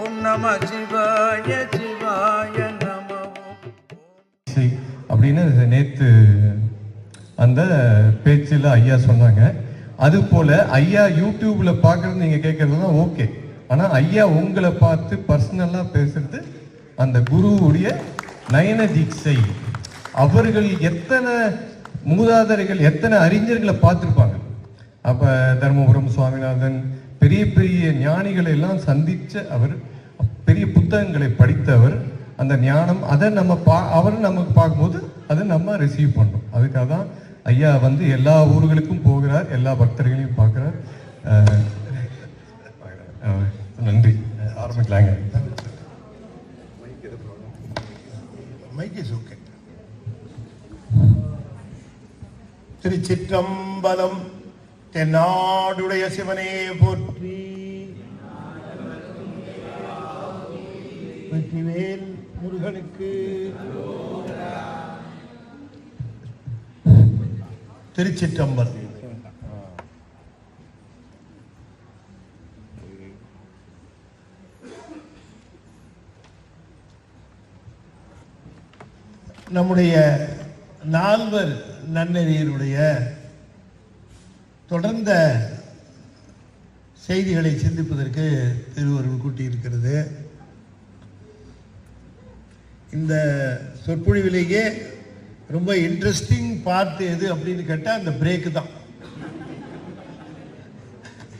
ஓம் நம சிவாய சிவாய நம அப்படின்னு நேற்று அந்த பேச்சில் ஐயா சொன்னாங்க. அது போல ஐயா யூடியூப்ல பார்க்கறது நீங்க கேட்கறதுலாம் ஓகே. ஆனா ஐயா உங்களை பார்த்து பர்சனலா பேசுறது அந்த குருவுடைய நயன தீட்சை. அவர்கள் எத்தனை மூதாதையர்கள் எத்தனை அறிஞர்களை பார்த்துருப்பாங்க. அப்ப தர்மபுரம் சுவாமிநாதன் பெரிய பெரிய ஞானிகளை எல்லாம் சந்திச்ச அவர், பெரிய புத்தகங்களை படித்தவர். அந்த ஞானம் அதை அவர் நமக்கு பார்க்கும்போது அதை நம்ம ரிசீவ் பண்ணோம். அதுக்காக தான் ஐயா எல்லா ஊர்களுக்கும் போகிறார், எல்லா பக்தர்களையும் பார்க்கிறார். நன்றி. ஆரம்பிக்கலாங்க. திருச்சிற்றம்பலம். தென்னாடுடைய சிவனே போற்றி. வெற்றிவேல் முருகனுக்கு. திருச்சிற்றம்பலம். நம்முடைய நால்வர் நன்னெறியருடைய தொடர்ந்த செய்திகளை சிந்திப்பதற்கு திருவருள் கூட்டியிருக்கிறது. இந்த சொற்பொழிவிலேயே ரொம்ப இன்ட்ரெஸ்டிங் பார்ட் எது அப்படின்னு கேட்டால் அந்த பிரேக்கு தான்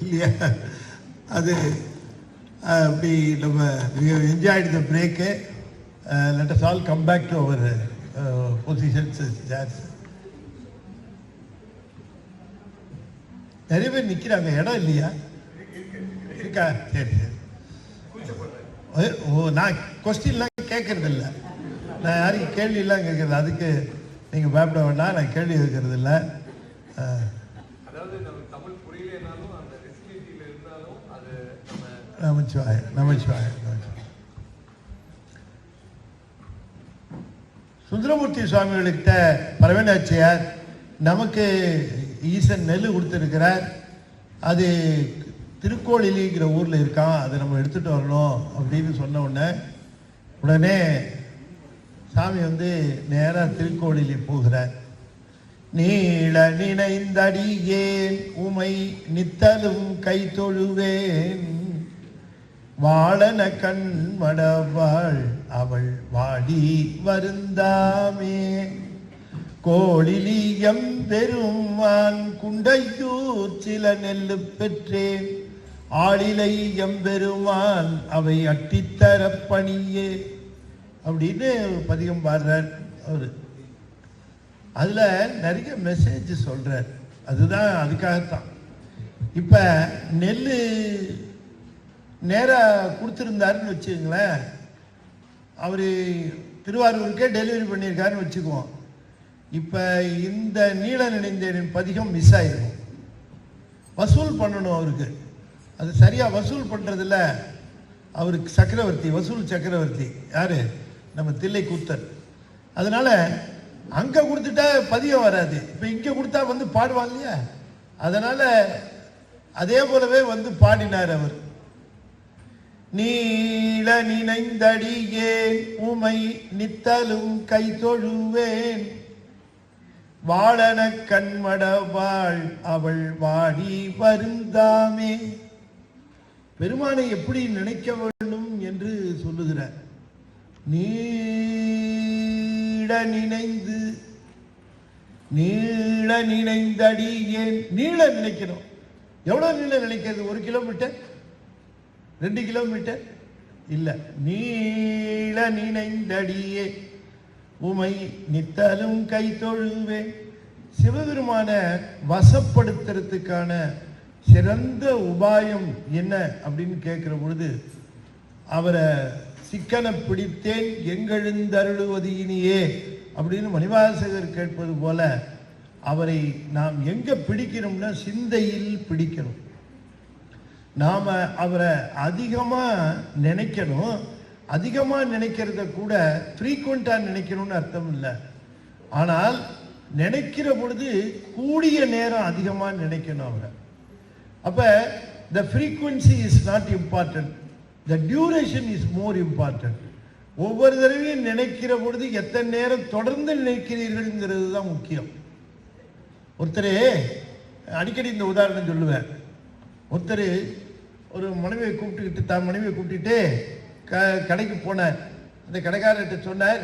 இல்லையா? அது அப்படி நம்ம enjoyed the break. Let us all come back to our positions. நிறைய பேர் நிற்கிறாங்க, இடம் இல்லையா? இருக்கா? சரி சரி. ஓ, நான் கொஸ்டின்லாம் கேட்கறது இல்லை, நான் யாரையும் கேள்வியெல்லாம் கேட்கறது. அதுக்கு நீங்கள் பயப்பட வேண்டாம், நான் கேள்வி கேட்கறது இல்லை. நமச்சிவாய நமச்சிவாய நமச்சிவாய. சுந்தரமூர்த்தி சுவாமிகளுக்கிட்ட பரவேணாச்சியார் நமக்கு ஈசன் நெல் கொடுத்துருக்கிறார். அது திருக்கோளிலிங்கிற ஊரில் இருக்கான், அதை நம்ம எடுத்துகிட்டு வரணும் அப்படின்னு சொன்ன உடனே சாமி நேராக திருக்கோளிலி போகிறார். நீள நினைந்தடியேன் உமை நித்தலும் கை தொழுவேன், வாழன கண் மடவாள் அவள் வாடி வருந்தாமே, கோளிலியம் பெருமான் குண்டையூர் சில நெல்லு பெற்றேன், ஆளிலை எம்பெருமான் அவை அட்டித்தர பணியே அப்படின்னு பதிகம் பாடுறார் அவரு. அதுல நிறைய மெசேஜ் சொல்றார். அதுதான் அதுக்காகத்தான். இப்ப நெல்லு நேரா கொடுத்துருந்தாருன்னு வச்சுக்கங்களேன், அவரு திருவாரூருக்கே டெலிவரி பண்ணியிருக்காருன்னு வச்சுக்குவோம். இப்போ இந்த நீள நினைந்தேனின் பதிகம் மிஸ் ஆகிருக்கும். வசூல் பண்ணணும் அவருக்கு. அது சரியாக வசூல் பண்ணுறதில்ல அவருக்கு. சக்கரவர்த்தி, வசூல் சக்கரவர்த்தி யார்? நம்ம தில்லை கூத்தர். அதனால் அங்கே கொடுத்துட்டா பதிகம் வராது. இப்போ இங்கே கொடுத்தா பாடுவான் இல்லையா? அதனால் அதே போலவே பாடினார் அவர். நீள நினைந்தடியேன் உமை நித்தலும் கை தொழுவேன், வாழன கண்மடவாள் அவள் வாடி வருந்தாமே. பெருமானை எப்படி நினைக்க வேண்டும் என்று சொல்லுகிறார். நீள நினைந்தடியேன். நீள நினைக்கணும். எவ்வளவு நீள நினைக்கிறது? 1 கிலோமீட்டர், 2 கிலோமீட்டர் இல்ல. நீள நினைந்தடியே உமை நித்தலும் கை தொழுவேன். சிவபெருமான வசப்படுத்துறதுக்கான சிறந்த உபாயம் என்ன அப்படின்னு கேட்கிற பொழுது, அவரை சிக்கன பிடித்தேன் எங்கெழுந்தருளுவது இனியே அப்படின்னு மணிவாசகர் கேட்பது போல, அவரை நாம் எங்க பிடிக்கணும்னா சிந்தையில் பிடிக்கணும். நாம அவரை அதிகமா நினைக்கணும். அதிகமா நினைக்கிறத கூட ஃப்ரீக்வெண்டா நினைக்கணும்னு அர்த்தம் இல்லை. ஆனால் நினைக்கிற பொழுது கூடிய நேரம் அதிகமா நினைக்கணும் அவரை. அப்ப the frequency is not important, the duration is more important. ஒவ்வொரு தடவையும் நினைக்கிற பொழுது எத்தனை நேரம் தொடர்ந்து நினைக்கிறீர்கள்ங்கிறது தான் முக்கியம். ஒருத்தர் அடிக்கடி இந்த உதாரணம் சொல்லுவேன். ஒருத்தர் ஒரு மனைவியை கூப்பிட்டுக்கிட்டு தான் மனைவியை கூப்பிட்டுட்டு கடைக்கு போனார். அந்த கடைக்காரர்கிட்ட சொன்னார்,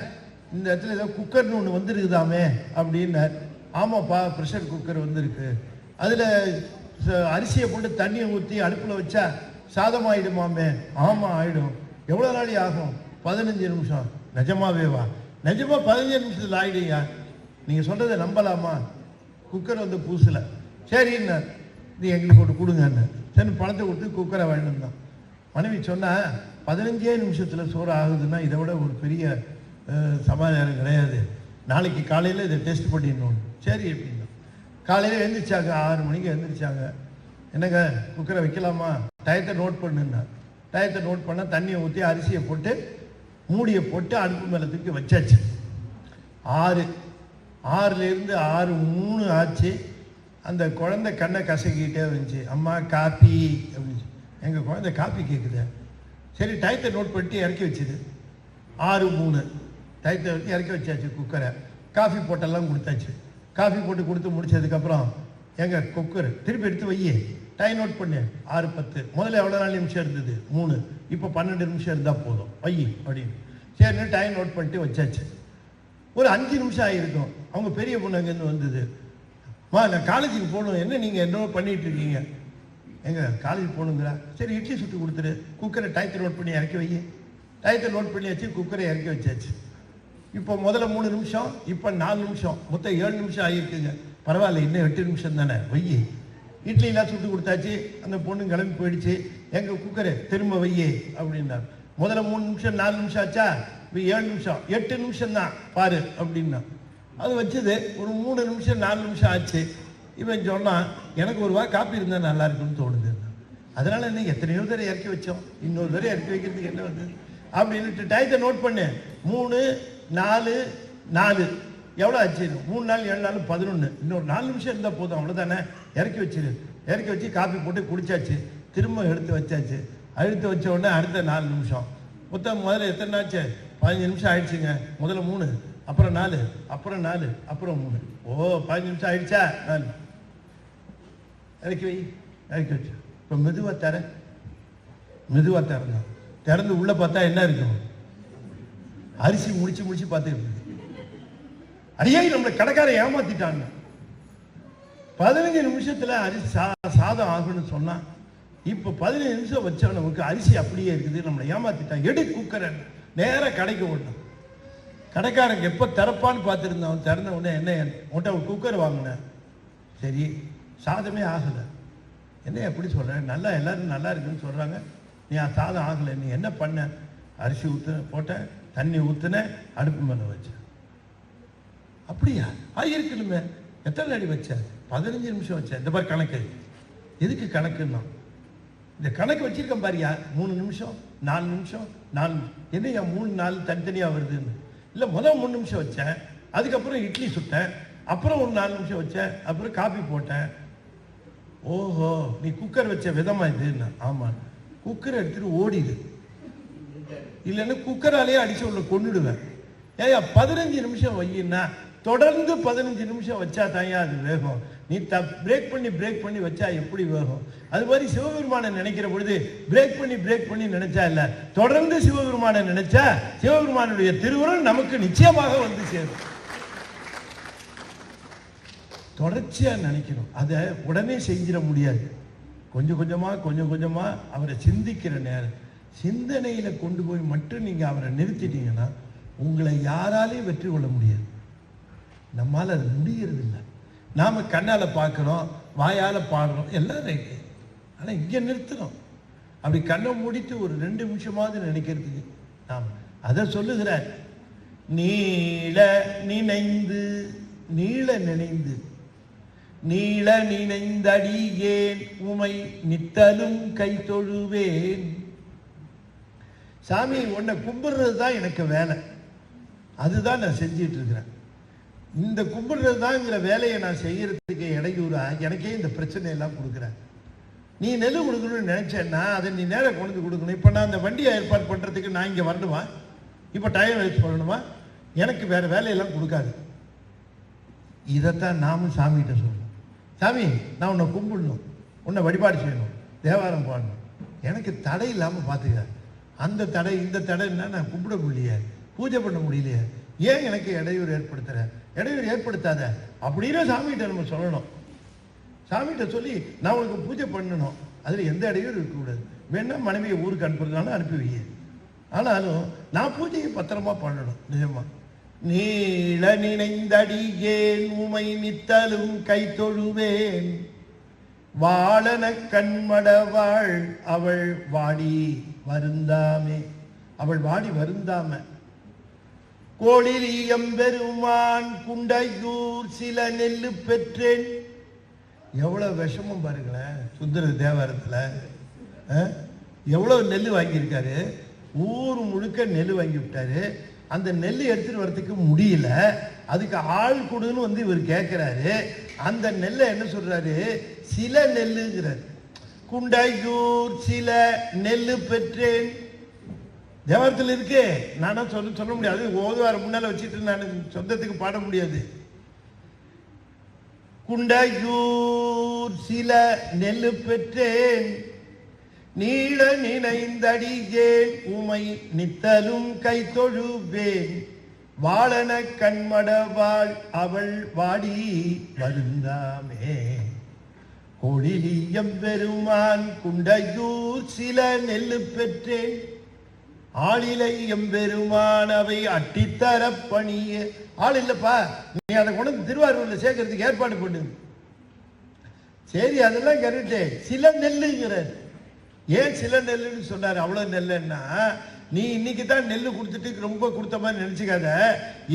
இந்த இடத்துல ஏதோ குக்கர்னு ஒன்று வந்துருக்குதாமே அப்படின்னார். ஆமாப்பா, ப்ரெஷர் குக்கர் வந்திருக்கு, அதில் அரிசியை போட்டு தண்ணியை ஊற்றி அடுப்பில் வச்சா சாதம் ஆகிடுமாமே. ஆமாம் ஆகிடும். எவ்வளோ நாளி ஆகும்? 15 நிமிஷம். நிஜமாவே வா? நிஜமாக 15 நிமிஷத்தில் ஆகிடுங்க. நீங்கள் சொல்கிறத நம்பலாமா? குக்கர் வந்து பூசலை. சரின்னு நீ எங்களுக்கு ஒன்று கொடுங்கன்னு சரி பணத்தை கொடுத்து குக்கரை வாங்கிட்டு தான். மனைவி சொன்னால் 15 நிமிஷத்தில் சோறு ஆகுதுன்னா இதை விட ஒரு பெரிய சமாதானம் கிடையாது. நாளைக்கு காலையில் இதை டெஸ்ட் பண்ணிடணும். சரி அப்படின்னா காலையில் எழுந்திரிச்சாங்க, 6 மணிக்கு எழுந்திரிச்சாங்க. என்னங்க குக்கரை வைக்கலாமா? டயத்தை நோட் பண்ணுன்னா. டயத்தை நோட் பண்ணால் தண்ணியை ஊற்றி அரிசியை போட்டு மூடியை போட்டு அடுப்பு மேலே தூக்கி வச்சாச்சு. 6லேருந்து 6:03 ஆச்சு. அந்த குழந்தை கண்ணை கசக்கிட்டே வந்துச்சு. அம்மா காப்பி அப்படின்னு. எங்கள் குழந்தை காப்பி கேட்குது. சரி டயத்தை நோட் பண்ணிட்டு இறக்கி வச்சுது. 6:03 டயத்தை வச்சு இறக்கி வச்சாச்சு குக்கரை. காஃபி போட்டெல்லாம் கொடுத்தாச்சு. காஃபி போட்டு கொடுத்து முடிச்சதுக்கப்புறம் எங்கள் குக்கர் திருப்பி எடுத்து வையே, டைம் நோட் பண்ணு. 6:10. முதல்ல எவ்வளோ நாள் நிமிஷம் இருந்தது? 3. இப்போ 12 நிமிஷம் இருந்தால் போதும் வை அப்படின்னு. சரின்னு டைம் நோட் பண்ணிட்டு வச்சாச்சு. ஒரு 5 நிமிஷம் ஆகிருக்கும். அவங்க பெரிய பொண்ணு அங்கேருந்து வந்தது. நான் காலேஜுக்கு போகணும். என்ன நீங்கள் என்ன பண்ணிகிட்டு இருக்கீங்க? எங்கள் காலேஜ் போகணுங்கிறா. சரி இட்லி சுட்டு கொடுத்துரு. குக்கரை டயத்தை நோட் பண்ணி இறக்கி வை. டயத்தை நோட் பண்ணி வச்சு குக்கரை இறக்கி வச்சாச்சு. இப்போ முதல்ல 3 நிமிஷம், இப்போ 4 நிமிஷம், மொத்தம் 7 நிமிஷம் ஆகியிருக்குங்க. பரவாயில்ல, இன்னும் 8 நிமிஷம் தானே வையே. இட்லிலாம் சுட்டு கொடுத்தாச்சு. அந்த பொண்ணு கிளம்பி போயிடுச்சு. எங்கள் குக்கரை திரும்ப வையே அப்படின்னார். முதல்ல 3 நிமிஷம் 4 நிமிஷம் ஆச்சா, இப்போ 7 நிமிஷம் 8 நிமிஷம் தான் பாரு அப்படின்னா. அது வச்சது ஒரு 3 நிமிஷம் 4 நிமிஷம் ஆச்சு. இவன் சொன்னான், எனக்கு ஒரு வா காப்பி இருந்தால் நல்லா இருக்குன்னு தோணுது. அதனால என்ன எத்தனையோ தடவை இறக்கி வச்சோம், இன்னொரு தடவை இறக்கி வைக்கிறதுக்கு என்ன வந்து அப்படின்ட்டு டயத்தை நோட் பண்ணு. 3, 4, 4 எவ்வளோ ஆச்சு? 3 நாள் 7 நாள் 11. இன்னொரு 4 நிமிஷம் இருந்தால் போதும், அவ்வளோதானே. இறக்கி வச்சிரு. இறக்கி வச்சு காப்பி போட்டு குடிச்சாச்சு. திரும்ப எடுத்து வச்சாச்சு. எடுத்து வச்ச உடனே அடுத்த 4 நிமிஷம். மொத்தம் முதல்ல எத்தனை ஆச்சு? 15 நிமிஷம் ஆயிடுச்சுங்க. முதல்ல 3, அப்புறம் 4, அப்புறம் 4, அப்புறம் 3. ஓ 15 நிமிஷம் ஆயிடுச்சா? 4 இறக்கி வை. இறக்கி வச்சு இப்போ மெதுவாக திறங்க. திறந்து உள்ளே பார்த்தா என்ன இருக்கும்? அரிசி முடிச்சு பார்த்துக்கிட்டு அடியே நம்மளை கடைக்காரன் ஏமாத்திட்டாங்க. 15 நிமிஷத்தில் அரிசி சாதம் ஆகுன்னு சொன்னா, இப்போ 15 நிமிஷம் வச்ச நமக்கு அரிசி அப்படியே இருக்குது. நம்மளை ஏமாத்திட்டான். எடு குக்கரை நேராக கடைக்கு ஓட்டணும். கடைக்காரங்க எப்போ திறப்பான்னு பார்த்துருந்தவன். திறந்த உடனே என்ன உன்ட்ட ஒரு குக்கர் வாங்கினேன். சரி சாதமே ஆகலை. என்ன எப்படி சொல்கிறேன்? நல்லா எல்லாரும் நல்லா இருக்குன்னு சொல்கிறாங்க. நீ சாதம் ஆகலை. நீ என்ன பண்ண? அரிசி போட்டேன், தண்ணி ஊற்றுனேன், அடுப்பு மேலே வச்சேன். அப்படியா? இருக்கணுமே. எத்தனை அடி வச்சேன்? 15 நிமிஷம் வச்சேன். இந்த மாதிரி கணக்கு எதுக்கு கணக்குன்னா, இந்த கணக்கு வச்சிருக்கேன் பாரியா. 3 நிமிஷம் 4 நிமிஷம் 4 என்னையா 3 4 தனித்தனியாக வருதுன்னு. இல்லை முதல் 3 நிமிஷம் வச்சேன், அதுக்கப்புறம் இட்லி சுட்டேன், அப்புறம் ஒரு 4 நிமிஷம் வச்சேன், அப்புறம் காப்பி போட்டேன். ஓஹோ, நீ குக்கர் வச்ச விதமா இதுன்னா. ஆமாம், குக்கரை எடுத்துட்டு ஓடிடு. இல்லைன்னா குக்கராலேயே அடிச்சு உள்ள கொண்டுடுவேன். ஏயா 15 நிமிஷம் வையின்னா தொடர்ந்து 15 நிமிஷம் வச்சா தாயா அது வேகம். நீ பிரேக் பண்ணி வச்சா எப்படி வேகம்? அது மாதிரி சிவபெருமானை நினைக்கிற பொழுது பிரேக் பண்ணி நினைச்சா இல்லை, தொடர்ந்து சிவபெருமானை நினைச்சா சிவபெருமானுடைய திருவுருள் நமக்கு நிச்சயமாக வந்து சேரும். தொடர்ச்சியாக நினைக்கணும். அதை உடனே செஞ்சிட முடியாது. கொஞ்சம் கொஞ்சமாக அவரை சிந்திக்கிற நேரம், சிந்தனையில் கொண்டு போய் மட்டும் நீங்கள் அவரை நிறுத்திட்டீங்கன்னா உங்களை யாராலையும் வெற்றி கொள்ள முடியாது. நம்மால் அது முடிகிறது இல்லை. நாம் கண்ணால் பார்க்குறோம், வாயால் பாடுறோம், எல்லாம் ரைட்டு. ஆனால் இங்கே நிறுத்துறோம். அப்படி கண்ணை மூடிட்டு ஒரு 2 நிமிஷமாவது நினைக்கிறதுக்கு நாம் அதை சொல்லுகிறார். நீள நினைந்தடியேன் உமை நித்தலும் கை தொழுவேன். சாமி உன்னை கும்பிடுறது தான் எனக்கு வேலை. அதுதான் நான் செஞ்சிட்டு இருக்கிறேன். இந்த கும்பிடுறது தான்ங்கிற வேலையை நான் செய்யறதுக்கு இடையூறா எனக்கே இந்த பிரச்சனை எல்லாம் கொடுக்குறேன். நீ நெல் கொடுக்கணும்னு நினைச்சேன்னா அதை நீ நேரம் கொண்டு கொடுக்கணும். இப்போ நான் அந்த வண்டியை ஏற்பாடு பண்ணுறதுக்கு நான் இங்கே வரணுமா? இப்போ டைம் வேஸ்ட் பண்ணணுமா? எனக்கு வேற வேலையெல்லாம் கொடுக்காது. இதைத்தான் நாமும் சாமிகிட்ட சொல்லணும். சாமி, நான் உன்னை கும்பிடணும், உன்னை வழிபாடு செய்யணும், தேவாரம் பாடணும், எனக்கு தடை இல்லாமல் பார்த்துக்க. அந்த தடை இந்த தடைன்னா நான் கும்பிட முடியலையே, பூஜை பண்ண முடியலையே, ஏன் எனக்கு இடையூறு ஏற்படுத்துற? இடையூறு ஏற்படுத்தாத அப்படின்னு சாமிகிட்ட நம்ம சொல்லணும். சாமிகிட்ட சொல்லி நான் உனக்கு பூஜை பண்ணணும், அதில் எந்த இடையூறு இருக்கக்கூடாது. வேணா மனைவியை ஊருக்கு அனுப்புறதுனால அனுப்பி வைய, ஆனாலும் நான் பூஜையை பத்திரமா பண்ணணும். நிஜமா நீள நினைந்தடியேன் உமை நித்தலும் கை தொழுவேன் வாழன கண்மடவாள் அவள் வாடி வருந்தாமே. அவள் வாடி வருந்தாம கோளிலியம் பெருமான் குண்டையூர் சில நெல்லு பெற்றேன். எவ்வளவு விஷமம் பாருங்களேன். சுந்தர தேவாரத்துல எவ்வளவு நெல் வாங்கியிருக்காரு. ஊர் முழுக்க நெல் வாங்கி விட்டாரு. அந்த நெல் எடுத்துட்டு வரதுக்கு முடியல, அதுக்கு ஆள் கொடுன்னு வந்து இவர் கேட்கிறாரு. அந்த நெல்லை என்ன சொல்றாரு? சில நெல்லுங்கிறார். குண்டையூர் சில நெல்லு பெற்றேன். தேவாரத்தில் இருக்கு. நானா சொல்ல முடியாது. ஓதுவார முன்னால வச்சுட்டு நான் சொந்தத்துக்கு பாட முடியாது. குண்டையூர் சில நெல்லு பெற்றேன் நீள நினைந்தடியேன் உமை நித்தலும் கை தொழுவேன் வாழன கண்மடவாள் அவள் வாடி வருந்தாமே. கோழிலியம் பெருமான் குண்டையூர் சில நெல்லு பெற்றேன் ஆளிலை எம்பெருமான் அவை அட்டித்தர பணிய. ஆள் இல்லப்பா, நீ அதை கொண்டு திருவாரூர்ல சேர்க்கறதுக்கு ஏற்பாடு பண்ணு. சரி, அதெல்லாம் கரெக்டு. சில நெல்லுங்கிறார். ஏன் சில நெல்லுன்னு சொன்னார்? அவ்வளவு நெல்லுன்னா, நீ இன்னைக்கு தான் நெல்லு கொடுத்துட்டு ரொம்ப கொடுத்த மாதிரி நினைச்சுக்காத.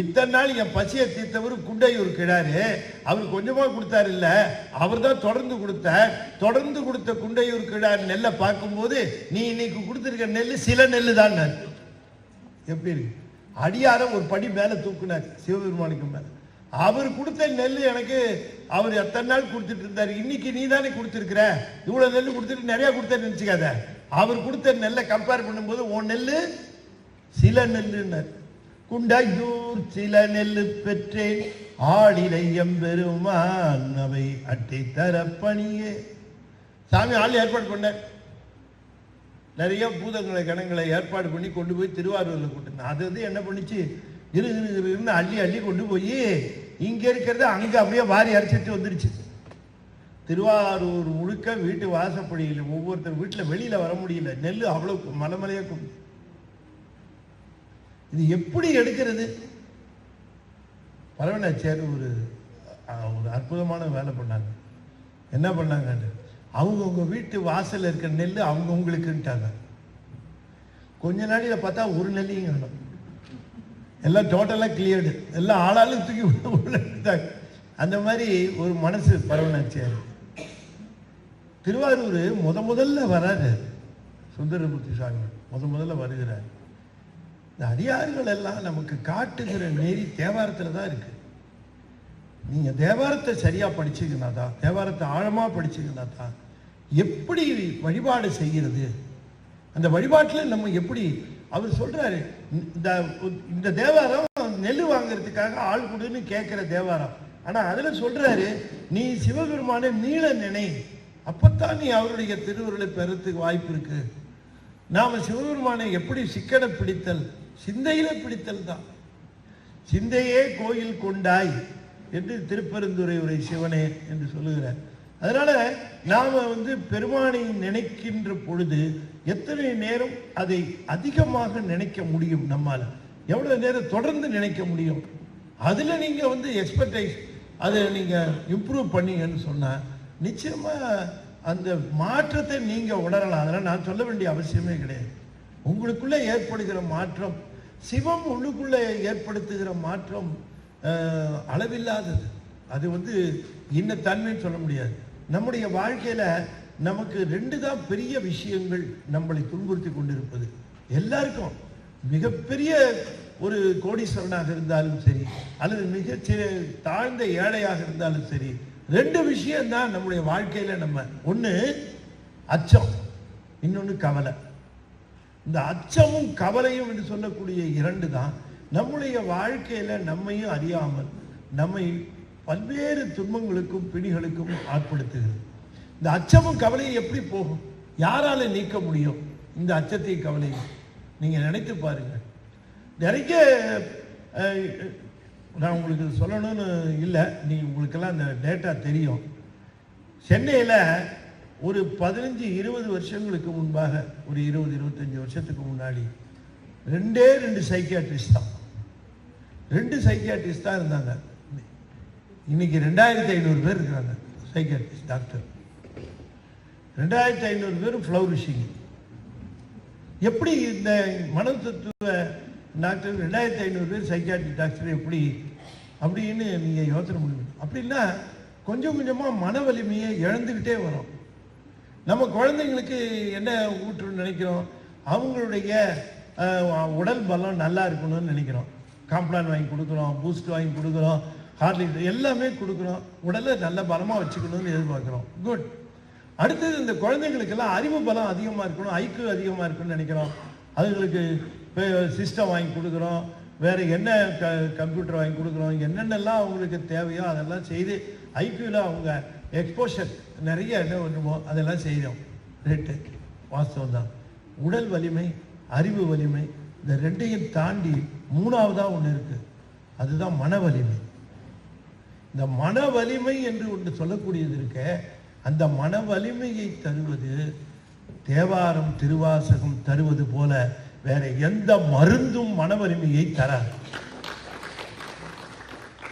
இத்தனை நாள் என் பசியை தீர்த்தவர் குண்டையூர் கிடாரு, அவர் கொஞ்சமா கொடுத்தாரு இல்ல, அவர் தான் தொடர்ந்து கொடுத்தார். தொடர்ந்து கொடுத்த குண்டையூர் கிடார் நெல்லை பார்க்கும்போது நீ இன்னைக்கு கொடுத்துருக்க நெல்லு சில நெல்லு தான். எப்படி இருக்கு? அடியார ஒரு படி மேல தூக்குனார் சிவபெருமானுக்கு மேல. அவர் கொடுத்த நெல் எனக்கு அவர் எத்தனை நாள் கொடுத்துட்டு இருந்தாரு, இன்னைக்கு நீ தானே கொடுத்துருக்கிற, இவ்வளவு நெல் கொடுத்துட்டு நிறைய கொடுத்த நினைச்சுக்காத. அவர் கொடுத்த நெல்லை கம்பேர் பண்ணும்போது உன் நெல்லு சில நெல்லுன்னார். குண்டையூர் சில நெல்லு பெற்றேன் ஆளிலை எம்பெருமான் அவை அட்டை தர பணியே. சாமி ஆள் ஏற்பாடு பண்ண நிறைய பூதங்களை கணங்களை ஏற்பாடு பண்ணி கொண்டு போய் திருவாரூர்ல கூட்டு. அது வந்து என்ன பண்ணிச்சு, இருந்து அள்ளி அள்ளி கொண்டு போய் இங்க இருக்கிறத அங்க அப்படியே வாரி அரைச்சிட்டு வந்துருச்சு. திருவாரூர் முழுக்க வீட்டு வாசப்படியில் ஒவ்வொருத்தர் வீட்டுல வெளியில வர முடியல, நெல் அவ்வளவு மலைமலையா கொண்டு. இது எப்படி எடுக்கிறது? பரவனாச்சியார் ஒரு அற்புதமான வேலை பண்ணாங்க. என்ன பண்ணாங்க, அவங்கவுங்க வீட்டு வாசல்ல இருக்கிற நெல் அவங்கவுங்களுக்குன்ட்டாங்க. கொஞ்ச நாளையில பார்த்தா ஒரு நெல்லையும் காணும், எல்லாம் டோட்டலா கிளியர்டு, எல்லாம் ஆளாலும் தூக்கி உள்ள எடுத்தாங்க. அந்த மாதிரி ஒரு மனசு பரவனாச்சியார். திருவாரூர் முதல்ல வராரு சுந்தரமூர்த்தி சாமி, முதல்ல வருகிறார். இந்த அடியார்கள் எல்லாம் நமக்கு காட்டுகிற நெறி தேவாரத்துல தான் இருக்கு. நீங்க தேவாரத்தை சரியா படிச்சீங்கன்னா தான், தேவாரத்தை ஆழமா படிச்சீங்கன்னா தான் எப்படி வழிபாடு செய்கிறது, அந்த வழிபாட்டில் நம்ம எப்படி. அவர் சொல்றாரு, இந்த தேவாரம் நெல் வாங்கிறதுக்காக ஆள் கொடுன்னு கேட்கிற தேவாரம். ஆனா அதுல சொல்றாரு, நீ சிவபெருமான நீள நினை, அப்பத்தான் நீ அவருடைய திருவுருளை பெறத்துக்கு வாய்ப்பு இருக்கு. நாம சிவபெருமானை எப்படி சிக்கன பிடித்தல், சிந்தையில பிடித்தல் தான். சிந்தையே கோயில் கொண்டாய் என்று திருப்பெருந்துறை உரை சிவனே என்று சொல்லுகிறார். அதனால நாம பெருமானை நினைக்கின்ற பொழுது எத்தனை நேரம் அதை அதிகமாக நினைக்க முடியும், நம்மால எவ்வளவு நேரம் தொடர்ந்து நினைக்க முடியும், அதுல நீங்க எக்ஸ்பர்டைஸ் அதை நீங்க இம்ப்ரூவ் பண்ணீங்கன்னு சொன்னா நிச்சயமா அந்த மாற்றத்தை நீங்க உணரலாம். அதனால நான் சொல்ல வேண்டிய அவசியமே கிடையாது. உங்களுக்குள்ள ஏற்படுகிற மாற்றம், சிவம் உள்ளுக்குள்ள ஏற்படுத்துகிற மாற்றம் அளவில்லாதது. அது இன்ன தன்மைன்னு சொல்ல முடியாது. நம்முடைய வாழ்க்கையில நமக்கு ரெண்டு தான் பெரிய விஷயங்கள் நம்மளை துன்புறுத்தி கொண்டிருப்பது. எல்லாருக்கும் மிகப்பெரிய ஒரு கோடீஸ்வரனாக இருந்தாலும் சரி, அல்லது மிக தாழ்ந்த ஏழையாக இருந்தாலும் சரி, ரெண்டு விஷயம் தான் நம்முடைய வாழ்க்கையில. நம்ம ஒண்ணு அச்சம், இன்னொன்று கவலை. இந்த அச்சமும் கவலையும் என்று சொல்லக்கூடிய இரண்டு தான் நம்முடைய வாழ்க்கையில நம்மையும் அறியாமல் நம்மை பல்வேறு துன்பங்களுக்கும் பிணிகளுக்கும் ஆட்படுத்துகிறது. இந்த அச்சமும் கவலையும் எப்படி போகும்? யாரால நீக்க முடியும் இந்த அச்சத்தையும் கவலையும்? நீங்க நினைத்து பாருங்க. நிறைய நான் உங்களுக்கு சொல்லணும்னு இல்லை, உங்களுக்கெல்லாம் அந்த டேட்டா தெரியும். சென்னையில் ஒரு 15-20 வருஷங்களுக்கு முன்பாக, ஒரு 20-25 வருஷத்துக்கு முன்னாடி 2 சைக்கியாட்ரிஸ்ட் தான், 2 சைக்கியாட்ரிஸ்ட் தான் இருந்தாங்க. இன்னைக்கு 2500 பேர் இருக்கிறாங்க சைக்கியாட்ரிஸ்ட் டாக்டர். 2500 பேர் ஃப்ளவரிஷிங். எப்படி இந்த மனத்தத்துவ டாக்டர் 2500 பேர் சைக்கியாட்ரிக் டாக்டர் எப்படி அப்படின்னு நீங்கள் யோசனை பண்ணுவீங்க. அப்படின்னா கொஞ்சம் கொஞ்சமாக மன வலிமையை இழந்துக்கிட்டே வரும். நம்ம குழந்தைங்களுக்கு என்ன ஊற்றுன்னு நினைக்கிறோம்? அவங்களுடைய உடல் பலம் நல்லா இருக்கணும்னு நினைக்கிறோம். காம்ப்ளான் வாங்கி கொடுக்குறோம், பூஸ்ட் வாங்கி கொடுக்குறோம், ஹார்லிக்ஸ் எல்லாமே கொடுக்குறோம். உடலை நல்ல பலமாக வச்சுக்கணும்னு எதிர்பார்க்குறோம். குட். அடுத்தது இந்த குழந்தைங்களுக்கெல்லாம் அறிவு பலம் அதிகமாக இருக்கணும், ஐக்கியூ அதிகமாக இருக்கணும்னு நினைக்கிறோம். அதுங்களுக்கு சிஸ்டம் வாங்கி கொடுக்குறோம், வேறு என்ன கம்ப்யூட்டர் வாங்கி கொடுக்குறோம், என்னென்னலாம் அவங்களுக்கு தேவையோ அதெல்லாம் செய்து ஐக்கியூவில் அவங்க எக்ஸ்போஷர் நிறைய என்ன பண்ணுமோ அதெல்லாம் செய்தோம். ரேட்டு வாஸ்தவம் தான். உடல் வலிமை, அறிவு வலிமை, இந்த ரெண்டையும் தாண்டி மூணாவதாக ஒன்று இருக்குது, அதுதான் மன வலிமை. இந்த மன வலிமை என்று ஒன்று சொல்லக்கூடியது இருக்க, அந்த மன வலிமையை தருவது தேவாரம் திருவாசகம் தருவது போல வேற எந்த மருந்தும் மன வலிமையை தராது.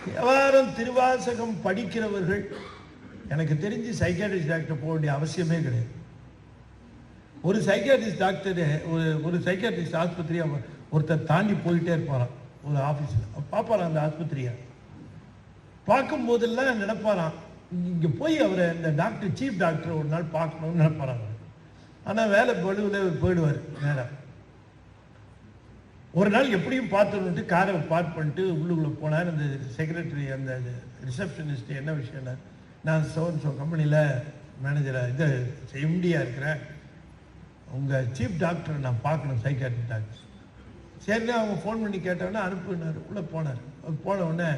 தேவாரம் திருவாசகம் படிக்கிறவர்கள் எனக்கு தெரிஞ்சு சைக்காட்ரிஸ்ட் டாக்டர் போக வேண்டிய அவசியமே கிடையாது. ஒரு சைக்காட்ரிஸ்ட் டாக்டர் ஒரு சைக்காட்ரிஸ்ட் ஆஸ்பத்திரியை ஒருத்தர் தாண்டி போயிட்டே இருப்பாராம். ஒரு ஆஃபீஸில் பார்ப்பாராம். அந்த ஆஸ்பத்திரியை பார்க்கும் போதெல்லாம் நினைப்பாராம், இங்கே போய் அவரை இந்த டாக்டர் சீஃப் டாக்டர் ஒரு நாள் பார்க்கணும்னு நினைப்பாராங்க. ஆனால் வேலை பழுவில் போயிடுவார் நேரம். ஒரு நாள் எப்படியும் பார்த்துட்டு காரை பார்க் பண்ணிட்டு உள்ளுக்குள்ளே போனார். அந்த செக்ரட்டரி, அந்த ரிசப்ஷனிஸ்ட், என்ன விஷயம்னா, நான் ஸோ கம்பெனியில் மேனேஜராக இது எம்டியாக இருக்கிறேன், உங்கள் சீஃப் டாக்டரை நான் பார்க்கணும், சைக்காட்ரிக் டாக்டர். சரிண்ணே அவங்க ஃபோன் பண்ணி கேட்டோன்னே அனுப்புனார். உள்ளே போனார். போன உடனே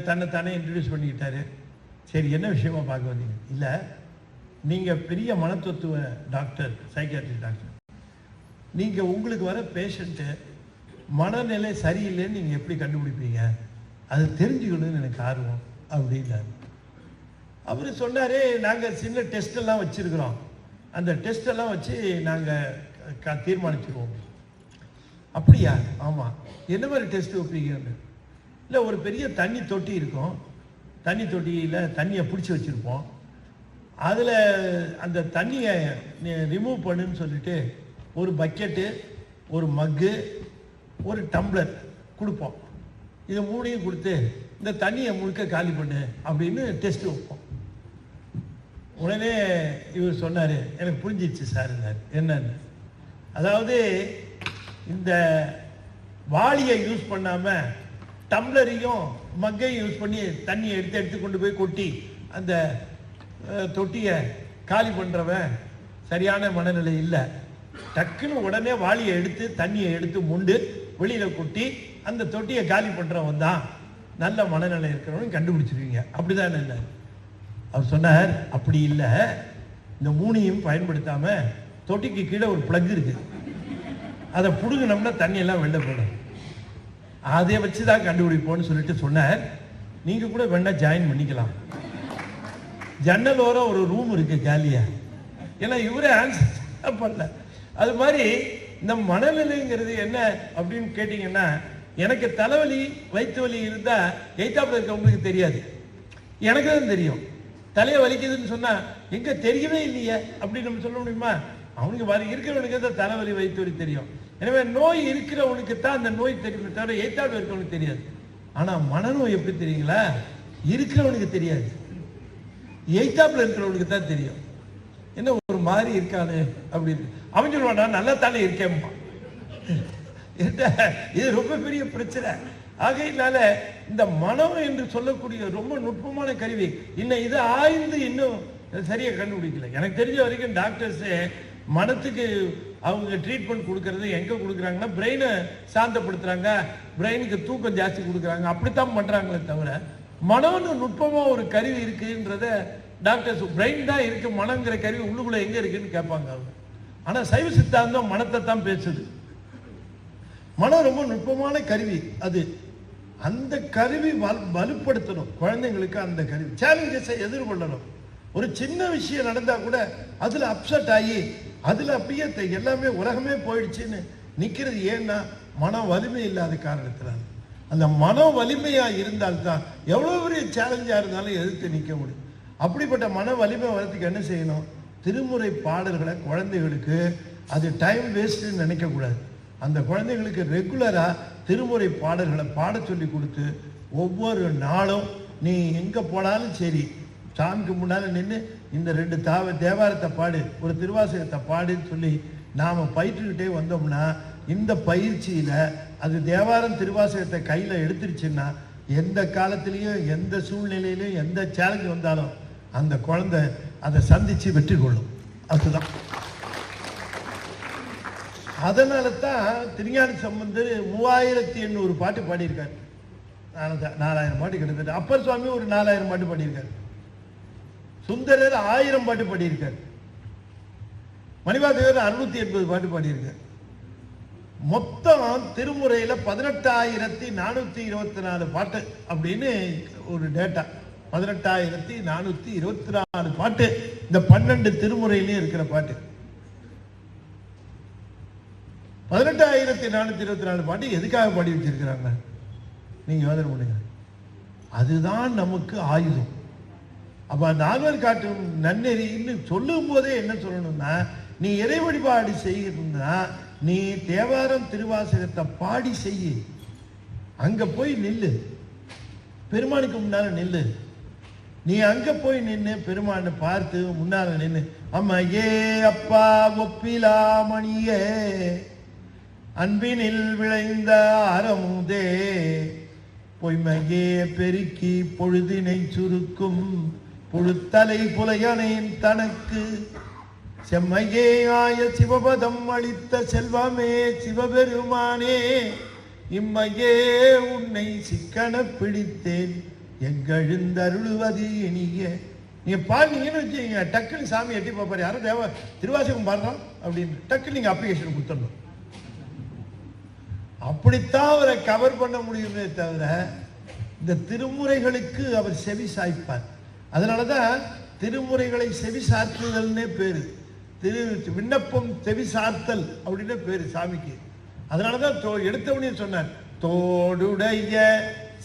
தன்னை இன்ட்ரடியூஸ் பண்ணிக்கிட்டாரு. சரி, என்ன விஷயமா பார்க்க வந்தீங்க? இல்லை, நீங்கள் பெரிய மனத்தத்துவ டாக்டர், சைக்காட்ரிக் டாக்டர், நீங்கள் உங்களுக்கு வர பேஷண்ட்டு மனநிலை சரியில்லைன்னு நீங்கள் எப்படி கண்டுபிடிப்பீங்க? அது தெரிஞ்சுக்கணும்னு எனக்கு ஆர்வம் அப்படின்னாரு. அவர் சொன்னார், நாங்கள் சின்ன டெஸ்ட்டெல்லாம் வச்சுருக்குறோம், அந்த டெஸ்ட்டெல்லாம் வச்சு நாங்கள் தீர்மானிச்சிருவோம். அப்படியா? ஆமாம். என்ன மாதிரி டெஸ்ட் வைப்பீங்கன்னு? இல்லை, ஒரு பெரிய தண்ணி தொட்டி இருக்கும், தண்ணி தொட்டியில் தண்ணியை பிடிச்சி வச்சுருப்போம், அதில் அந்த தண்ணியை ரிமூவ் பண்ணுன்னு சொல்லிட்டு ஒரு பக்கெட்டு, ஒரு மக்கு, ஒரு டம்ளர் கொடுப்போம். இதை மூணையும் கொடுத்து இந்த தண்ணியை முழுக்க காலி பண்ணு அப்படின்னு டெஸ்ட் வைப்போம். உடனே இவர் சொன்னார், எனக்கு புரிஞ்சிடுச்சு சார். என்னன்னு, அதாவது இந்த வாளியை யூஸ் பண்ணாமல் டம்ளரையும் மக்கையும் யூஸ் பண்ணி தண்ணியை எடுத்து கொண்டு போய் கொட்டி அந்த தொட்டியை காலி பண்ணுறவன் சரியான மனநிலை இல்லை. டக்குன்னு உடனே வாளியை எடுத்து தண்ணியை எடுத்து முண்டு வெளியில் கொட்டி அந்த தொட்டியை காலி பண்ணுறவன் தான் நல்ல மனநிலை இருக்கிறவன் கண்டுபிடிச்சிருவீங்க. அப்படிதான் என்ன அவர் சொன்னார். அப்படி இல்லை, இந்த மூணையும் பயன்படுத்தாமல் தொட்டிக்கு கீழே ஒரு பிளக் இருக்கு, அதை பிடுங்கினோம்னா தண்ணியெல்லாம் வெளில போடும், அதை வச்சு தான் கண்டுபிடிப்போம்னு சொல்லிட்டு சொன்னார். நீங்கள் கூட வேணா ஜாயின் பண்ணிக்கலாம். ஜன்னல் ஓரம் ஒரு ரூம் இருக்கு காலியா. ஏன்னா இவரே ஆன்சர் பண்ணல. அது மாதிரி இந்த மனநிலைங்கிறது என்ன அப்படின்னு கேட்டீங்கன்னா, எனக்கு தலைவலி வயிற்று வலி இருந்தா எய்தாப்புல இருக்கவங்களுக்கு தெரியாது, எனக்கு தான் தெரியும். தலையை வலிக்குதுன்னு சொன்னா எங்க தெரியவே இல்லையே அப்படின்னு நம்ம சொல்ல முடியுமா? அவனுக்கு இருக்கிறவனுக்கு தான் தலைவலி வயிற்று வலி தெரியும். எனவே நோய் இருக்கிறவனுக்கு தான் அந்த நோய் தெரியுமே தவிர எய்தாப்புல இருக்கவனுக்கு தெரியாது. ஆனா மனநோய் எப்படி தெரியுங்களா? இருக்கிறவனுக்கு தெரியாது, எய்தாப்புல இருக்கிறவனுக்கு தான் தெரியும். என்ன ஒரு மாதிரி இருக்கானு அப்படின்னு அவன் சொல்லுவானா, நல்லா தானே இருக்கேம்மா. இது ரொம்ப பெரிய பிரச்சனை. ஆகையினால இந்த மனம் என்று சொல்லக்கூடிய ரொம்ப நுட்பமான கருவி. இன்னும் இது ஆய்ந்து இன்னும் சரியாக கண்டுபிடிக்கல. எனக்கு தெரிஞ்ச வரைக்கும் டாக்டர்ஸே மனத்துக்கு அவங்க ட்ரீட்மெண்ட் கொடுக்கறது எங்கே கொடுக்குறாங்கன்னா பிரெயினை சாந்தப்படுத்துகிறாங்க, பிரெயினுக்கு தூக்கம் ஜாஸ்தி கொடுக்குறாங்க, அப்படித்தான் பண்ணுறாங்களே தவிர மனம்னு நுட்பமாக ஒரு கருவி இருக்குன்றத டாக்டர்ஸ் பிரெயின் தான் இருக்குது, மனங்கிற கருவி உள்ளுக்குள்ளே எங்கே இருக்குன்னு கேட்பாங்க அவங்க. ஆனால் சைவ சித்தாந்தம் மனத்தை தான் பேசுது. மனம் ரொம்ப நுட்பமான கருவி. அது அந்த கருவி வலுப்படுத்தணும் குழந்தைங்களுக்கு. அந்த கருவி சேலஞ்சஸை எதிர்கொள்ளணும். ஒரு சின்ன விஷயம் நடந்தா கூட அதுல அப்செட் ஆகி அதுல அப்படியே எல்லாமே உலகமே போயிடுச்சுன்னு நிக்கிறது. ஏன்னா மன வலிமை இல்லாத காரணத்தினால. அந்த மன வலிமையா இருந்தால்தான் எவ்வளவு பெரிய சேலஞ்சா இருந்தாலும் எதிர்த்து நிற்க முடியும். அப்படிப்பட்ட மன வலிமை வரதுக்கு என்ன செய்யணும்? திருமுறை பாடல்களை குழந்தைகளுக்கு அது டைம் வேஸ்ட்னு நினைக்க கூடாது. அந்த குழந்தைகளுக்கு ரெகுலரா திருமுறை பாடல்களை பாட சொல்லி கொடுத்து ஒவ்வொரு நாளும் நீ எங்க போனாலும் சரி சாமிக்கு முன்னால நின்று இந்த 2 தேவாரத்தை பாடு, ஒரு திருவாசகத்தை பாடுன்னு சொல்லி நாம பயிற்றுக்கிட்டே வந்தோம்னா இந்த பயிற்சியில அது தேவாரம் திருவாசகத்தை கையில எடுத்துருச்சுன்னா எந்த காலத்திலையும் எந்த சூழ்நிலையிலும் எந்த சேலஞ்சு வந்தாலும் அந்த குழந்தை அதை சந்திச்சு வெற்றி கொள்ளும். அதுதான். அதனால தான் திருஞான சம்பந்தர் 3800 பாட்டு பாடியிருக்காரு. 4000 பாட்டு கிட்டத்தட்ட. அப்பர் சுவாமி ஒரு 4000 பாட்டு பாடியிருக்காரு. சுந்தரர் 1000 பாட்டு பாடியிருக்காரு. மணிவாசகர் 680 பாட்டு பாடியிருக்காரு. மொத்தம் திருமுறையில 18,424 பாட்டு அப்படின்னு ஒரு டேட்டா. 18,424 பாட்டு இந்த 12 திருமுறையிலையும் இருக்கிற பாட்டு. 18,424 பாட்டு எதுக்காக பாடி வச்சிருக்கிறாங்க நீங்க யோசனை பண்ணுங்க. அதுதான் நமக்கு ஆயுதம். அப்ப நால்வர் காட்டும் நன்னெறின்னு சொல்லும் போதே என்ன சொல்லணும்னா, நீ இறை வழிபாடு செய்யணும்னா நீ தேவாரம் திருவாசகத்தை பாடி செய்ய. அங்க போய் நில்லு, பெருமானுக்கு முன்னால நில்லு. நீ அங்க போய் நின்று பெருமானை பார்த்து முன்னால நின்று அம்மா ஏ அப்பா ஒப்பிலாமணியே அன்பினில் விளைந்த அறமுதே பொய்மையே பெருக்கி பொழுதினை சுருக்கும் புழுத்தலை புலையனேன் தனக்கு செம்மையே ஆய சிவபதம் அளித்த செல்வமே சிவபெருமானே இம்மையே உன்னை சிக்கன பிடித்தேன் எங்கெழுந்தருளுவது இனிய. நீங்க பாடினீங்கன்னு வச்சுக்கீங்க, டக்குன்னு சாமி எட்டி பார்ப்பாரு, யாரும் தேவ திருவாசகம் பாடுறோம் அப்படின்னு டக்குன்னு நீங்க அப்ளிகேஷன் கொடுத்துடணும். அப்படித்தான் அவரை கவர் பண்ண முடியுமே தவிர இந்த திருமுறைகளுக்கு அவர் செவி சாய்ப்பார். அதனாலதான் திருமுறைகளை செவி சார்த்துதல்னே பேரு. விண்ணப்பம் செவி சார்த்தல் அப்படின்னு பேரு சாமிக்கு. அதனாலதான் எடுத்தவனே சொன்னார், தோடுடைய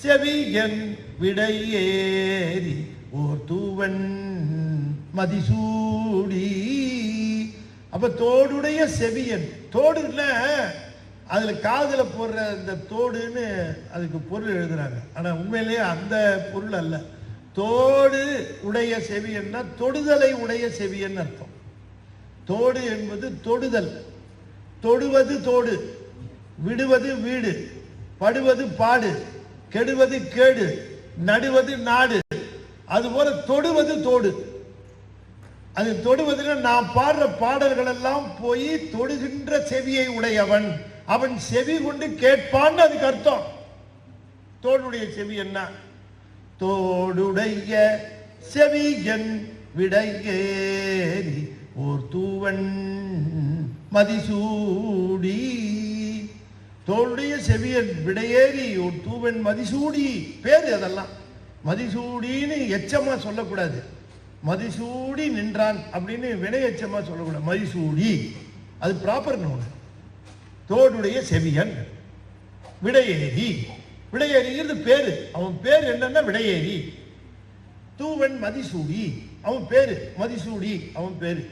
செவியன் விடையேறி ஓர் தூவன் மதிசூடி. அப்ப தோடுடைய செவியன், தோடுல அதுல காதுல போடுற இந்த தோடுன்னு அதுக்கு பொருள் எழுதுறாங்க. ஆனா உண்மையிலேயே அந்த பொருள் அல்ல. தோடு உடைய செவியன்னா தொடுதலை உடைய செவியன் அர்த்தம். தோடு என்பது தொடுதல். தொடுவது தோடு, விடுவது வீடு, படுவது பாடு, கெடுவது கேடு, நடுவது நாடு. அதுபோல தொடுவது தோடு. அது தொடுவதுன்னா நான் பாடுற பாடல்கள் எல்லாம் போய் தொடுகின்ற செவியை உடையவன், அவன் செவி கொண்டு கேட்பான்னு அதுக்கு அர்த்தம். தோடுடைய செவி என்ன? தோடுடைய செவியன் விடையேறி ஓர் தூவன் மதிசூடி. தோளுடைய செவியன் விடையேறி ஒரு தூவன் மதிசூடி பேரு. அதெல்லாம் மதிசூடின்னு எச்சமா சொல்லக்கூடாது. மதிசூடி நின்றான் அப்படின்னு வினை எச்சமா சொல்லக்கூடாது. மதிசூடி அது ப்ராப்பர் நோன். தோடுடைய செவியன் விடையேறி, விடையேறிங்கிறது பேரு. அவன் பேர் என்னன்னா விடையேறி. தூவன் மதிசூடி அவன் பேரு, மதிசூடி அவன் பேரு.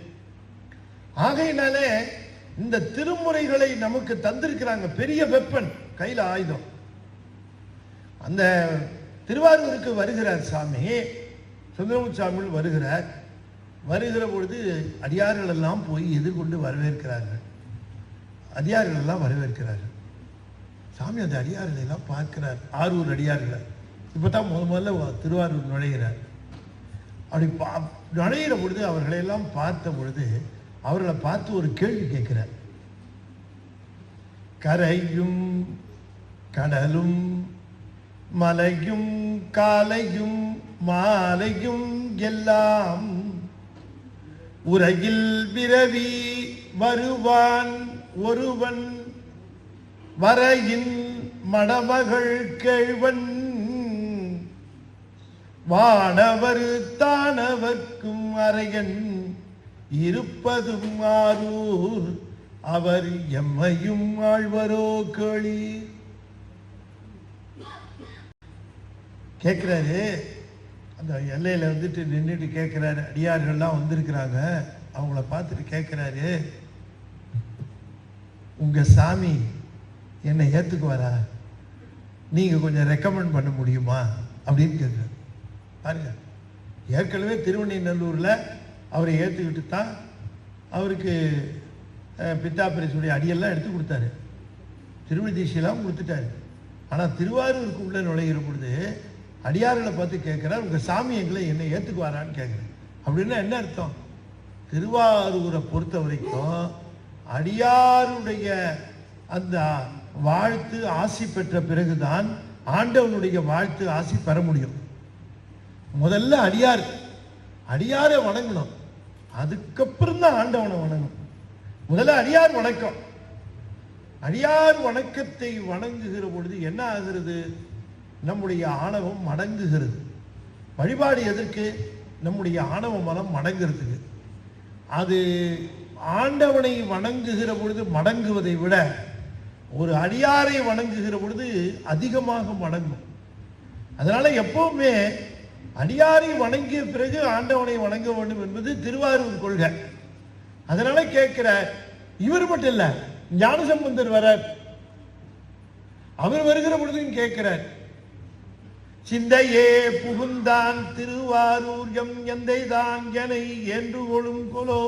ஆகையினாலே இந்த திருமுறைகளை நமக்கு தந்திருக்கிறாங்க. பெரிய வெப்பன், கையில ஆயுதம். அந்த திருவாரூருக்கு வருகிறார் சாமி, சுந்தரமுசாமி வருகிறார். வருகிற பொழுது அடியார்கள் எல்லாம் போய் எதிர்கொண்டு வரவேற்கிறார்கள். அடியார்கள் எல்லாம் வரவேற்கிறார்கள். சாமி அந்த அடியார்களை எல்லாம் பார்க்கிறார். ஆரூர் அடியார்களை இப்பதான் முதல்ல திருவாரூர் நுழைகிறார். அப்படி நுழையிற பொழுது அவர்களையெல்லாம் பார்த்த பொழுது அவர்களை பார்த்து ஒரு கேள்வி கேட்கிறார். கரையும் கடலும் மலையும் காலையும் மாலையும் எல்லாம் உலகில் விரவி வருவான் ஒருவன் வரையின் மடமகள் கேழ்வன் வானவர் தானவர்க்கும் அரையன் இருப்பதும் ஆரூர் அவர் எம்மையும் ஆழ்வரோ கேளி. கேட்கிறாரு, அந்த எல்லையில வந்துட்டு நின்றுட்டு கேட்கிறாரு. அடியார்கள்லாம் வந்திருக்கிறாங்க, அவங்கள பார்த்துட்டு கேட்கிறாரு, உங்க சாமி என்னை ஏத்துக்குவாரா, நீங்க கொஞ்சம் ரெக்கமெண்ட் பண்ண முடியுமா அப்படின்னு கேட்கிறாரு. பாருங்க, ஏற்கனவே திருவண்ணைநல்லூர்ல அவரை ஏத்துக்கிட்டு தான் அவருக்கு பித்தாபரிசுடைய அடியெல்லாம் எடுத்து கொடுத்தாரு, திருவண்ணதீசையெல்லாம் கொடுத்துட்டாரு. ஆனால் திருவாரூருக்கு உள்ள நுழைகிற பொழுது அடியார்களை பார்த்து கேட்கிறார், உங்க சாமி எங்களை என்னை ஏத்துக்குவாரான்னு கேட்குறேன். அப்படின்னா என்ன அர்த்தம்? திருவாரூரை பொறுத்த வரைக்கும் அடியாருடைய அந்த வாழ்த்து ஆசி பெற்ற பிறகுதான் ஆண்டவனுடைய வாழ்த்து ஆசி பெற முடியும். முதல்ல அடியாரை வணங்கணும், அதுக்கப்புறம் தான் ஆண்டவனை வணங்கணும். முதல்ல அடியார் வணக்கம். அடியார் வணக்கத்தை வணங்குகிற பொழுது என்ன ஆகிறது? நம்முடைய ஆணவம் மடங்குகிறது. வழிபாடு எதற்கு? நம்முடைய ஆணவ மனம் மடங்குறதுக்கு. அது ஆண்டவனை வணங்குகிற பொழுது மடங்குவதை விட ஒரு அடியாரை வணங்குகிற பொழுது அதிகமாக மடங்கும். அதனால எப்பவுமே அடியாரை வணங்கிய பிறகு ஆண்டவனை வணங்க வேண்டும் என்பது திருவாரூர் கொள்கை. அதனால கேட்கிற இவர் மட்டும் இல்ல, ஞானசம்பந்தர் வரார், அவர் வருகிற பொழுதும் கேட்கிறார், சிந்தையே புகுந்தான் திருவாரூர் எம் எந்தைதான் எனை என்று கொளும் கொலோ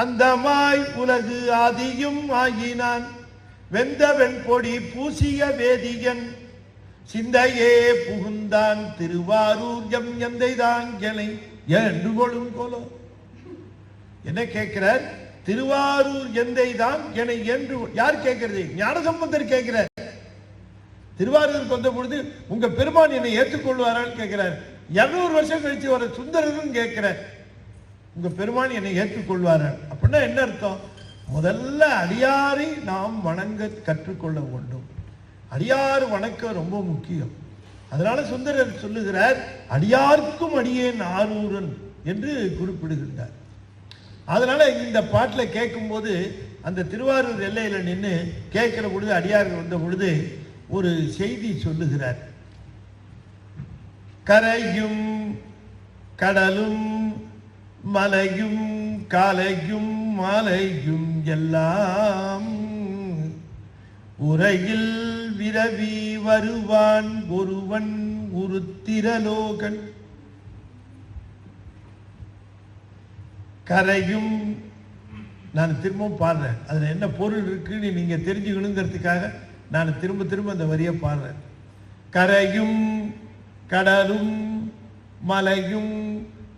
அந்தமாய் உலகு ஆதியும் ஆகினான் வெந்த வெண்பொடி பூசிய வேதியன் சிந்தையே புகுந்தான் திருவாரூர் எம் எந்தைதான் எனை என்று கொளும் கொலோ. என்ன கேட்கிறார்? திருவாரூர் எந்தைதான் எனை என்று. யார் கேட்கிறது? ஞானசம்பந்தர் கேட்கிறார். திருவாரூருக்கு வந்த பொழுது உங்க பெருமான் என்னை ஏற்றுக்கொள்வாரான்னு கேட்கிறார். 200 வருஷம் கழிச்சு வர சுந்தரரும் கேட்கிறார், உங்க பெருமான் என்னை ஏற்றுக்கொள்வாரா. அப்படின்னா என்ன அர்த்தம்? முதல்ல அடியாரை நாம் வணங்க கற்றுக்கொள்ள வேண்டும். அடியார் வணக்கம் ரொம்ப முக்கியம். அதனால சுந்தரர் சொல்லுகிறார், அடியார்க்கும் அடியேன் ஆரூரன் என்று குறிப்பிடுகின்றார். அதனால இந்த பாட்டில் கேட்கும் போது அந்த திருவாரூர் எல்லையில நின்று கேட்கிற பொழுது அடியார்கள் வந்த பொழுது ஒரு செய்தி சொல்லுகிறார். கரையும் கடலும் மலையும் காலையும் மாலையும் எல்லாம் உரையில் விரவி வருவான் ஒருவன் உருத்திரலோகன். கரையும், நான் திரும்பவும் பாடுறேன், அதுல என்ன பொருள் இருக்குன்னு நீங்க தெரிஞ்சுக்கணுங்கிறதுக்காக நான் திரும்ப திரும்ப அந்த வரியை பாடுறேன். கரையும் கடலும் மலையும்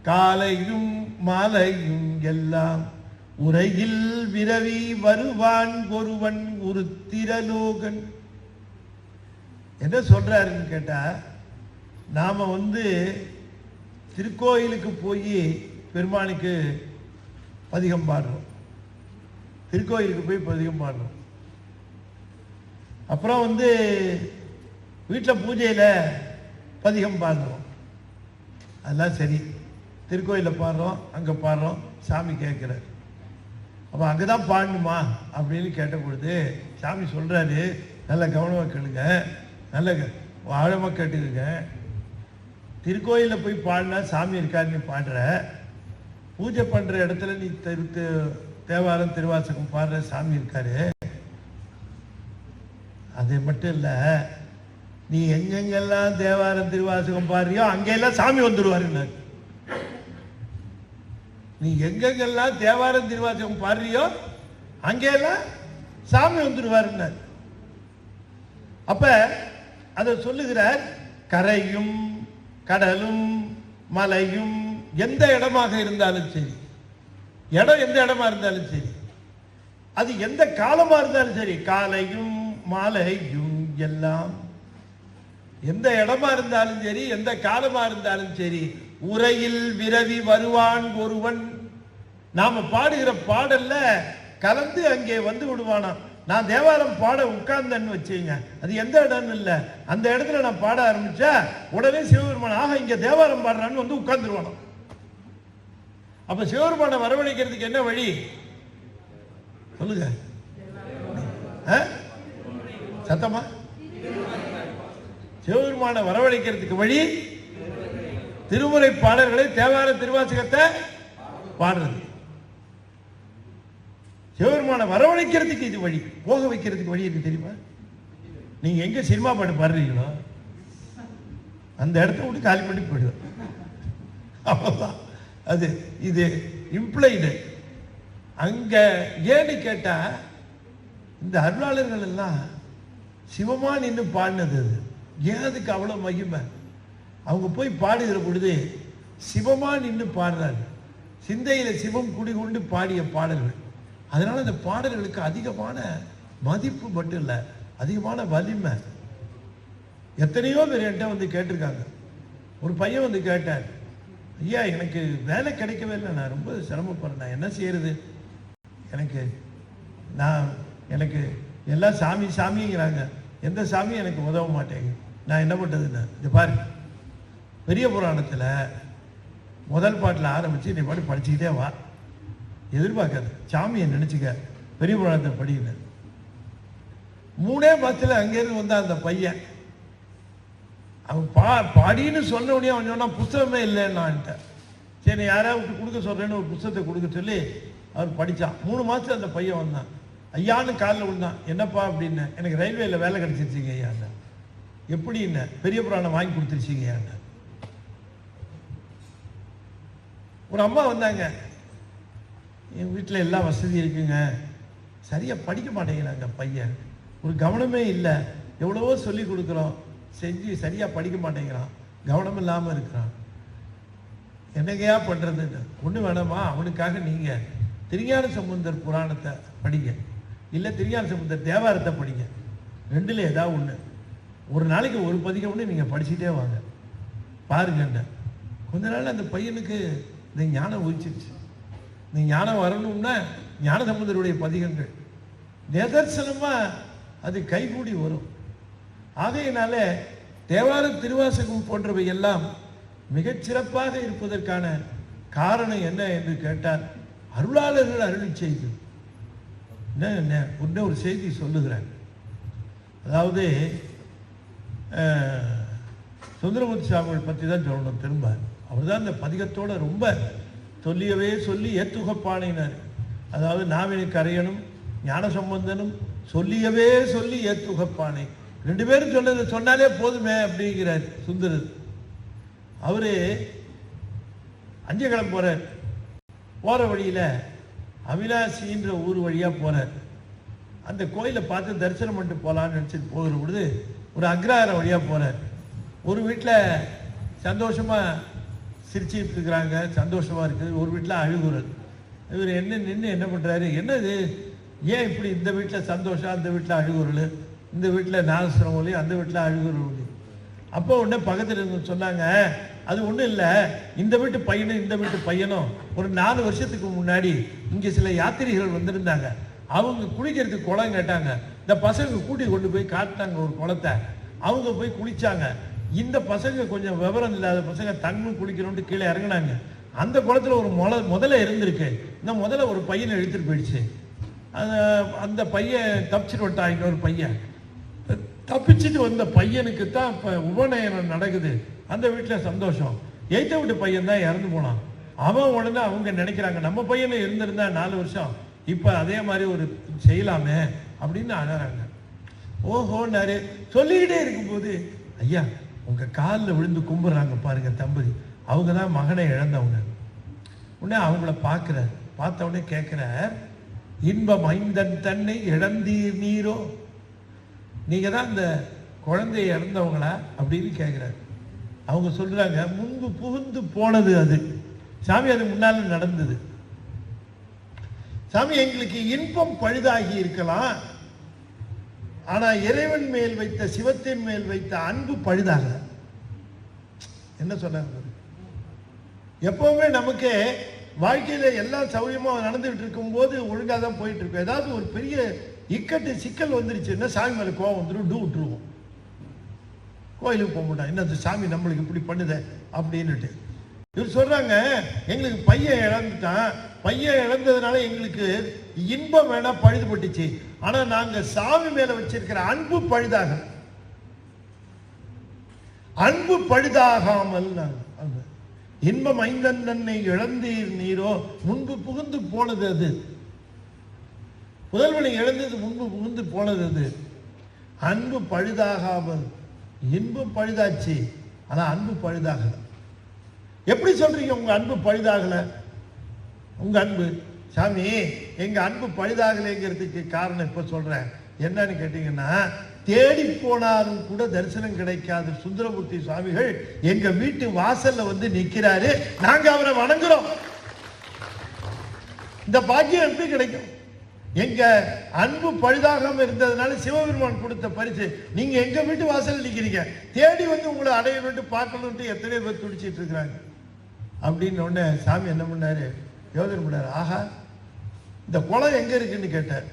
காலையும் மாலையும் எல்லாம் உரையில் விரவி வருவான் ஒருவன் உருத்திரலோகன். என்ன சொல்றாருன்னு கேட்டா, நாம திருக்கோயிலுக்கு போய் பெருமானுக்கு பதிகம் பாடுறோம், திருக்கோயிலுக்கு போய் பதிகம் பாடுறோம். அப்புறம் வீட்டில் பூஜையில் பதிகம் பாடுறோம், அதெல்லாம் சரி. திருக்கோயிலில் பாடுறோம், அங்கே பாடுறோம், சாமி கேட்குறாரு. அப்போ அங்கே தான் பாடணுமா அப்படின்னு கேட்ட பொழுது சாமி சொல்கிறாரு, நல்ல கவனமாக கேளுங்க, நல்ல ஆழமாக கேட்டுருங்க. திருக்கோயிலில் போய் பாடினா சாமி இருக்காரு, நீ பாடுற. பூஜை பண்ணுற இடத்துல நீ தேவாரம் திருவாசகம் பாடுற, சாமி இருக்காரு. அது மட்டும் இல்லை, நீ எங்கெங்கெல்லாம் தேவாரம் திருவாசகம் பாடுறியோ அங்கெல்லாம் சாமி வந்துடுவாரு. நீ எங்கெங்கெல்லாம் தேவாரம் திருவாசகம் பாடுறியோ அங்கெல்லாம் சாமி வந்துடுவாரு. அப்ப அதை சொல்லுகிறார். கரையும் கடலும் மலையும், எந்த இடமாக இருந்தாலும் சரி, இடம் எந்த இடமா இருந்தாலும் சரி, அது எந்த காலமா இருந்தாலும் சரி, காலையும் மாலையும் எல்லாம், எந்த இடமா இருந்தாலும் சரி, எந்த காலமா இருந்தாலும் சரி, உரையில் விரவி வருவான் ஒருவன். நாம பாடுகிற பாடல்ல கலந்து அங்கே வந்து விடுவானா. நான் தேவாரம் பாட உட்கார்ந்தேன்னு வச்சுங்க, அது எந்த இடம்னு இல்லை, அந்த இடத்துல நான் பாட ஆரம்பிச்சா உடனே சிவபெருமான் ஆக இங்க தேவாரம் பாடுறான்னு வந்து உட்கார்ந்துருவானோ. அப்ப சிவபெருமானை வரவழைக்கிறதுக்கு என்ன வழி சொல்லுங்க, சத்தமா? சிவபெருமானை வரவழைக்கிறதுக்கு வழி திருமுறை பாடல்களை, தேவார திருவாசகத்தை பாடுறது. சிவபெருமானை வரவழைக்கிறதுக்கு இது வழி. போக வைக்கிறதுக்கு வழி இருக்கு தெரியுமா? நீங்க எங்க சினிமா பாட்டு பாடுறீங்களோ அந்த இடத்த விட்டு காலி பண்ணி போயிடுவேன். அவ்வளவுதான். அது இது இம்ப்ளைடு. அங்க ஏன்னு கேட்டா இந்த அருளாளர்கள் எல்லாம் சிவமா நின்று பாடினது. அது ஏன் அதுக்கு அவ்வளவு மகிமை? அவங்க போய் பாடுகிற பொழுது சிவமா நின்று பாடுறாங்க. சிந்தையில சிவம் குடிகொண்டு பாடிய பாடல்கள். அதனால இந்த பாடல்களுக்கு அதிகமான மதிப்பு மட்டும் இல்லை, அதிகமான வலிமை. எத்தனையோ பேர் என்கிட்ட வந்து கேட்டிருக்காங்க. ஒரு பையன் வந்து கேட்டார், ஐயா எனக்கு வேலை கிடைக்கவே இல்லை, நான் ரொம்ப சிரமப்படுறேன், நான் என்ன செய்யறது? எனக்கு எல்லாம் சாமி சாமிங்கிறாங்க, எந்த சாமியும் எனக்கு உதவ மாட்டேங்க, நான் என்ன பண்ணுறதுன்னு. இது பாரு, பெரிய புராணத்தில் முதல் பாட்டில் ஆரம்பித்து நீ பாட்டு படிச்சுக்கிட்டே வா, எதிர்பார்க்காது, சாமியை நினச்சிக்க, பெரிய புராணத்தை படிக்கல. 3 மாதத்தில் அங்கேருந்து வந்தா அந்த பையன். அவன் பாடின்னு சொன்ன உடனே அவன் சொன்னா புத்தகமே இல்லைன்னான்ட்ட. சரி யாராவது கொடுக்க சொல்றேன்னு ஒரு புத்தகத்தை கொடுக்க சொல்லி அவர் படித்தான். 3 மாதத்துல அந்த பையன் வந்தான். ஐயான்னு காலில் விழுந்தான். என்னப்பா அப்படின்னு. எனக்கு ரயில்வேல வேலை கிடைச்சிருச்சிங்க ஐயா. எப்படின்னு? பெரிய புராணம் வாங்கி கொடுத்துருச்சிங்க ஐயா. ஒரு அம்மா வந்தாங்க, என் வீட்டில் எல்லா வசதி இருக்குங்க, சரியா படிக்க மாட்டேங்கிறாங்க பையன், ஒரு கவனமே இல்லை, எவ்வளவோ சொல்லி கொடுக்குறோம், செஞ்சு சரியா படிக்க மாட்டேங்கிறான், கவனம் இல்லாமல் இருக்கிறான், என்னங்கயா பண்றதுன்னு. ஒண்ணு வேணாமா, அவனுக்காக நீங்க திருஞான சம்பந்தர் புராணத்தை படிங்க, இல்ல திருஞான சம்பந்தர் தேவாரத்தை படிங்க, ரெண்டுல ஏதாவது ஒண்ணு, ஒரு நாளைக்கு ஒரு பதிகம் நீங்க படிச்சுட்டே வாங்க பாருங்க. கொஞ்ச நாள் அந்த பையனுக்கு இந்த ஞானம் உதிச்சிருச்சு. இந்த ஞானம் வரணும்னா ஞான சம்பந்தருடைய பதிகங்கள் நிதர்சனமா அது கைகூடி வரும். ஆகையினால தேவார திருவாசகம் போன்றவை எல்லாம் மிகச்சிறப்பாக இருப்பதற்கான காரணம் என்ன என்று கேட்டால் அருளாளர்கள் அருளி செய்தி. என்ன ஒரு செய்தி சொல்லுகிறேன். அதாவது சுந்தரமூர்த்தி சாமிகள் பற்றி தான் சொல்லணும். திரும்ப அவர் தான் இந்த பதிகத்தோட ரொம்ப சொல்லியவே சொல்லி ஏத்துகப்பானையினார். அதாவது நாவினுக்கு அரையனும் ஞான சம்பந்தனும் சொல்லியவே சொல்லி ஏத்துகப்பானை, 2 பேரும் சொன்னது சொன்னாலே போதுமே அப்படிங்கிறார் சுந்தரர். அவரு அஞ்சகலம் போறார். போற வழியில அவினாசின்ற ஊர் வழியா போறார். அந்த கோயிலை பார்த்து தரிசனம் பண்ணிட்டு போலான்னு நினைச்சிட்டு போகிற பொழுது ஒரு அக்ரஹாரம் வழியா போறார். ஒரு வீட்டில் சந்தோஷமா சிரிச்சுட்டு இருக்கிறாங்க, சந்தோஷமா இருக்குது. ஒரு வீட்டில் அழுகுறல். இவர் நின்று என்ன பண்றாரு, என்னது ஏன் இப்படி இந்த வீட்டில் சந்தோஷம், அந்த வீட்டில் அழுகுறல், இந்த வீட்டில் நாகஸ்வரம் ஒலி, அந்த வீட்டில் அழுகுறல் ஒலி. அப்போ உடனே பக்கத்தில் இருந்து சொன்னாங்க, அது ஒன்றும் இல்லை, இந்த வீட்டு பையனும் இந்த வீட்டு பையனும் ஒரு 4 வருஷத்துக்கு முன்னாடி இங்கே சில யாத்திரிகள் வந்திருந்தாங்க. அவங்க குளிக்கிறதுக்கு குளம் கேட்டாங்க. இந்த பசங்க கூட்டி கொண்டு போய் காட்டினாங்க ஒரு குளத்தை. அவங்க போய் குளிச்சாங்க. இந்த பசங்க கொஞ்சம் விவரம் இல்லாத பசங்க தண்ணி குளிக்கணும்னு கீழே இறங்கினாங்க. அந்த குளத்துல ஒரு முதல்ல இருந்திருக்கு. இந்த முதல்ல ஒரு பையனை இழுத்துட்டு போயிடுச்சு. அந்த பையன் தப்பிச்சுட்டு விட்டான். இன்னொரு பையன் தப்பிச்சுட்டு வந்த பையனுக்கு தான் இப்போ உபநயனம் நடக்குது. அந்த வீட்டில் சந்தோஷம். எய்த்த வீட்டு பையன் தான் இறந்து போனான். அவன் உடனே அவங்க நினைக்கிறாங்க, நம்ம பையனை இருந்திருந்தா 4 வருஷம் இப்போ அதே மாதிரி ஒரு செய்யலாமே அப்படின்னு அழறாங்க. ஓஹோன்னாரு. சொல்லிக்கிட்டே இருக்கும்போது, ஐயா உங்க காலில் விழுந்து கும்பிடுறாங்க பாருங்க தம்பதி, அவங்க தான் மகனை இழந்தவங்க. உடனே அவங்கள பார்க்குற, பார்த்த உடனே கேட்குற, இன்பம் ஐந்தன் தன்னை இழந்தீர் நீரோ, நீங்க தான் இந்த குழந்தைய இறந்தவங்களா அப்படின்னு கேட்குறாரு. அவங்க சொல்றாங்க முன்பு புகுந்து போனது அது. சாமி அது முன்னால நடந்தது. சாமி எங்களுக்கு இன்பம் பழுதாகி இருக்கலாம், ஆனா இறைவன் மேல் வைத்த சிவத்தின் மேல் வைத்த அன்பு பழுதாக. என்ன சொன்னாங்க? எப்பவுமே நமக்கு வாழ்க்கையில எல்லாம் சௌரியமா நடந்துகிட்டு இருக்கும் போது ஒழுங்கா தான் போயிட்டு இருக்கும். ஏதாவது ஒரு பெரிய இக்கட்டு சிக்கல் வந்துருச்சுன்னா சாமி மேல கோவம் வந்துடும், விட்டுருவோம், கோயிலுக்கு போக மாட்டோம். என்ன சாமி நம்மளுக்கு இப்படி பண்ணுத அப்படின்னுட்டு. இவர் சொல்றாங்க எங்களுக்கு பையன் இழந்துட்டான், பையன் இழந்ததுனால எங்களுக்கு இன்பம் வேணா பழுதுபட்டுச்சு, ஆனா நாங்க சாமி மேல வச்சிருக்கிற அன்பு பழுதாக, அன்பு பழுதாகாமல் இன்பம் ஐந்தன்னை இழந்தீர் நீரோ முன்பு புகுந்து போனது அது. புதல்வனை இழந்தது முன்பு புகுந்து போனது அது. அன்பு பழுதாகாமல், இன்பம் பழுதாச்சு ஆனா அன்பு பழுதாகல. எப்படி சொல்றீங்க உங்க அன்பு பழுதாகல? உங்க அன்பு சாமி எங்க அன்பு பழுதாகலைங்கிறதுக்கு காரணம் இப்ப சொல்றேன். என்னன்னு கேட்டீங்கன்னா, தேடி போனாலும் கூட தரிசனம் கிடைக்காத சுந்தரமூர்த்தி சுவாமிகள் எங்க வீட்டு வாசல்ல வந்து நிக்கிறாரு, நாங்க அவரை வணங்குறோம். இந்த பாக்கியம் எப்படி கிடைக்கும்? எங்க அன்பு பழுதாகாம இருந்ததுனால சிவபெருமான் கொடுத்த பரிசு. நீங்க எங்க வீட்டு வாசல் நிக்கிறீங்க, தேடி வந்து உங்களை அடையணும்னு பார்க்கணும்ட்டு எத்தனை பேர் துடிச்சிட்டு இருக்கிறாங்க. அப்படின்னு உடனே சாமி என்ன பண்ணாரு, யோசனை பண்ணாரு. ஆஹா, இந்த குளம் எங்க இருக்குன்னு கேட்டார்.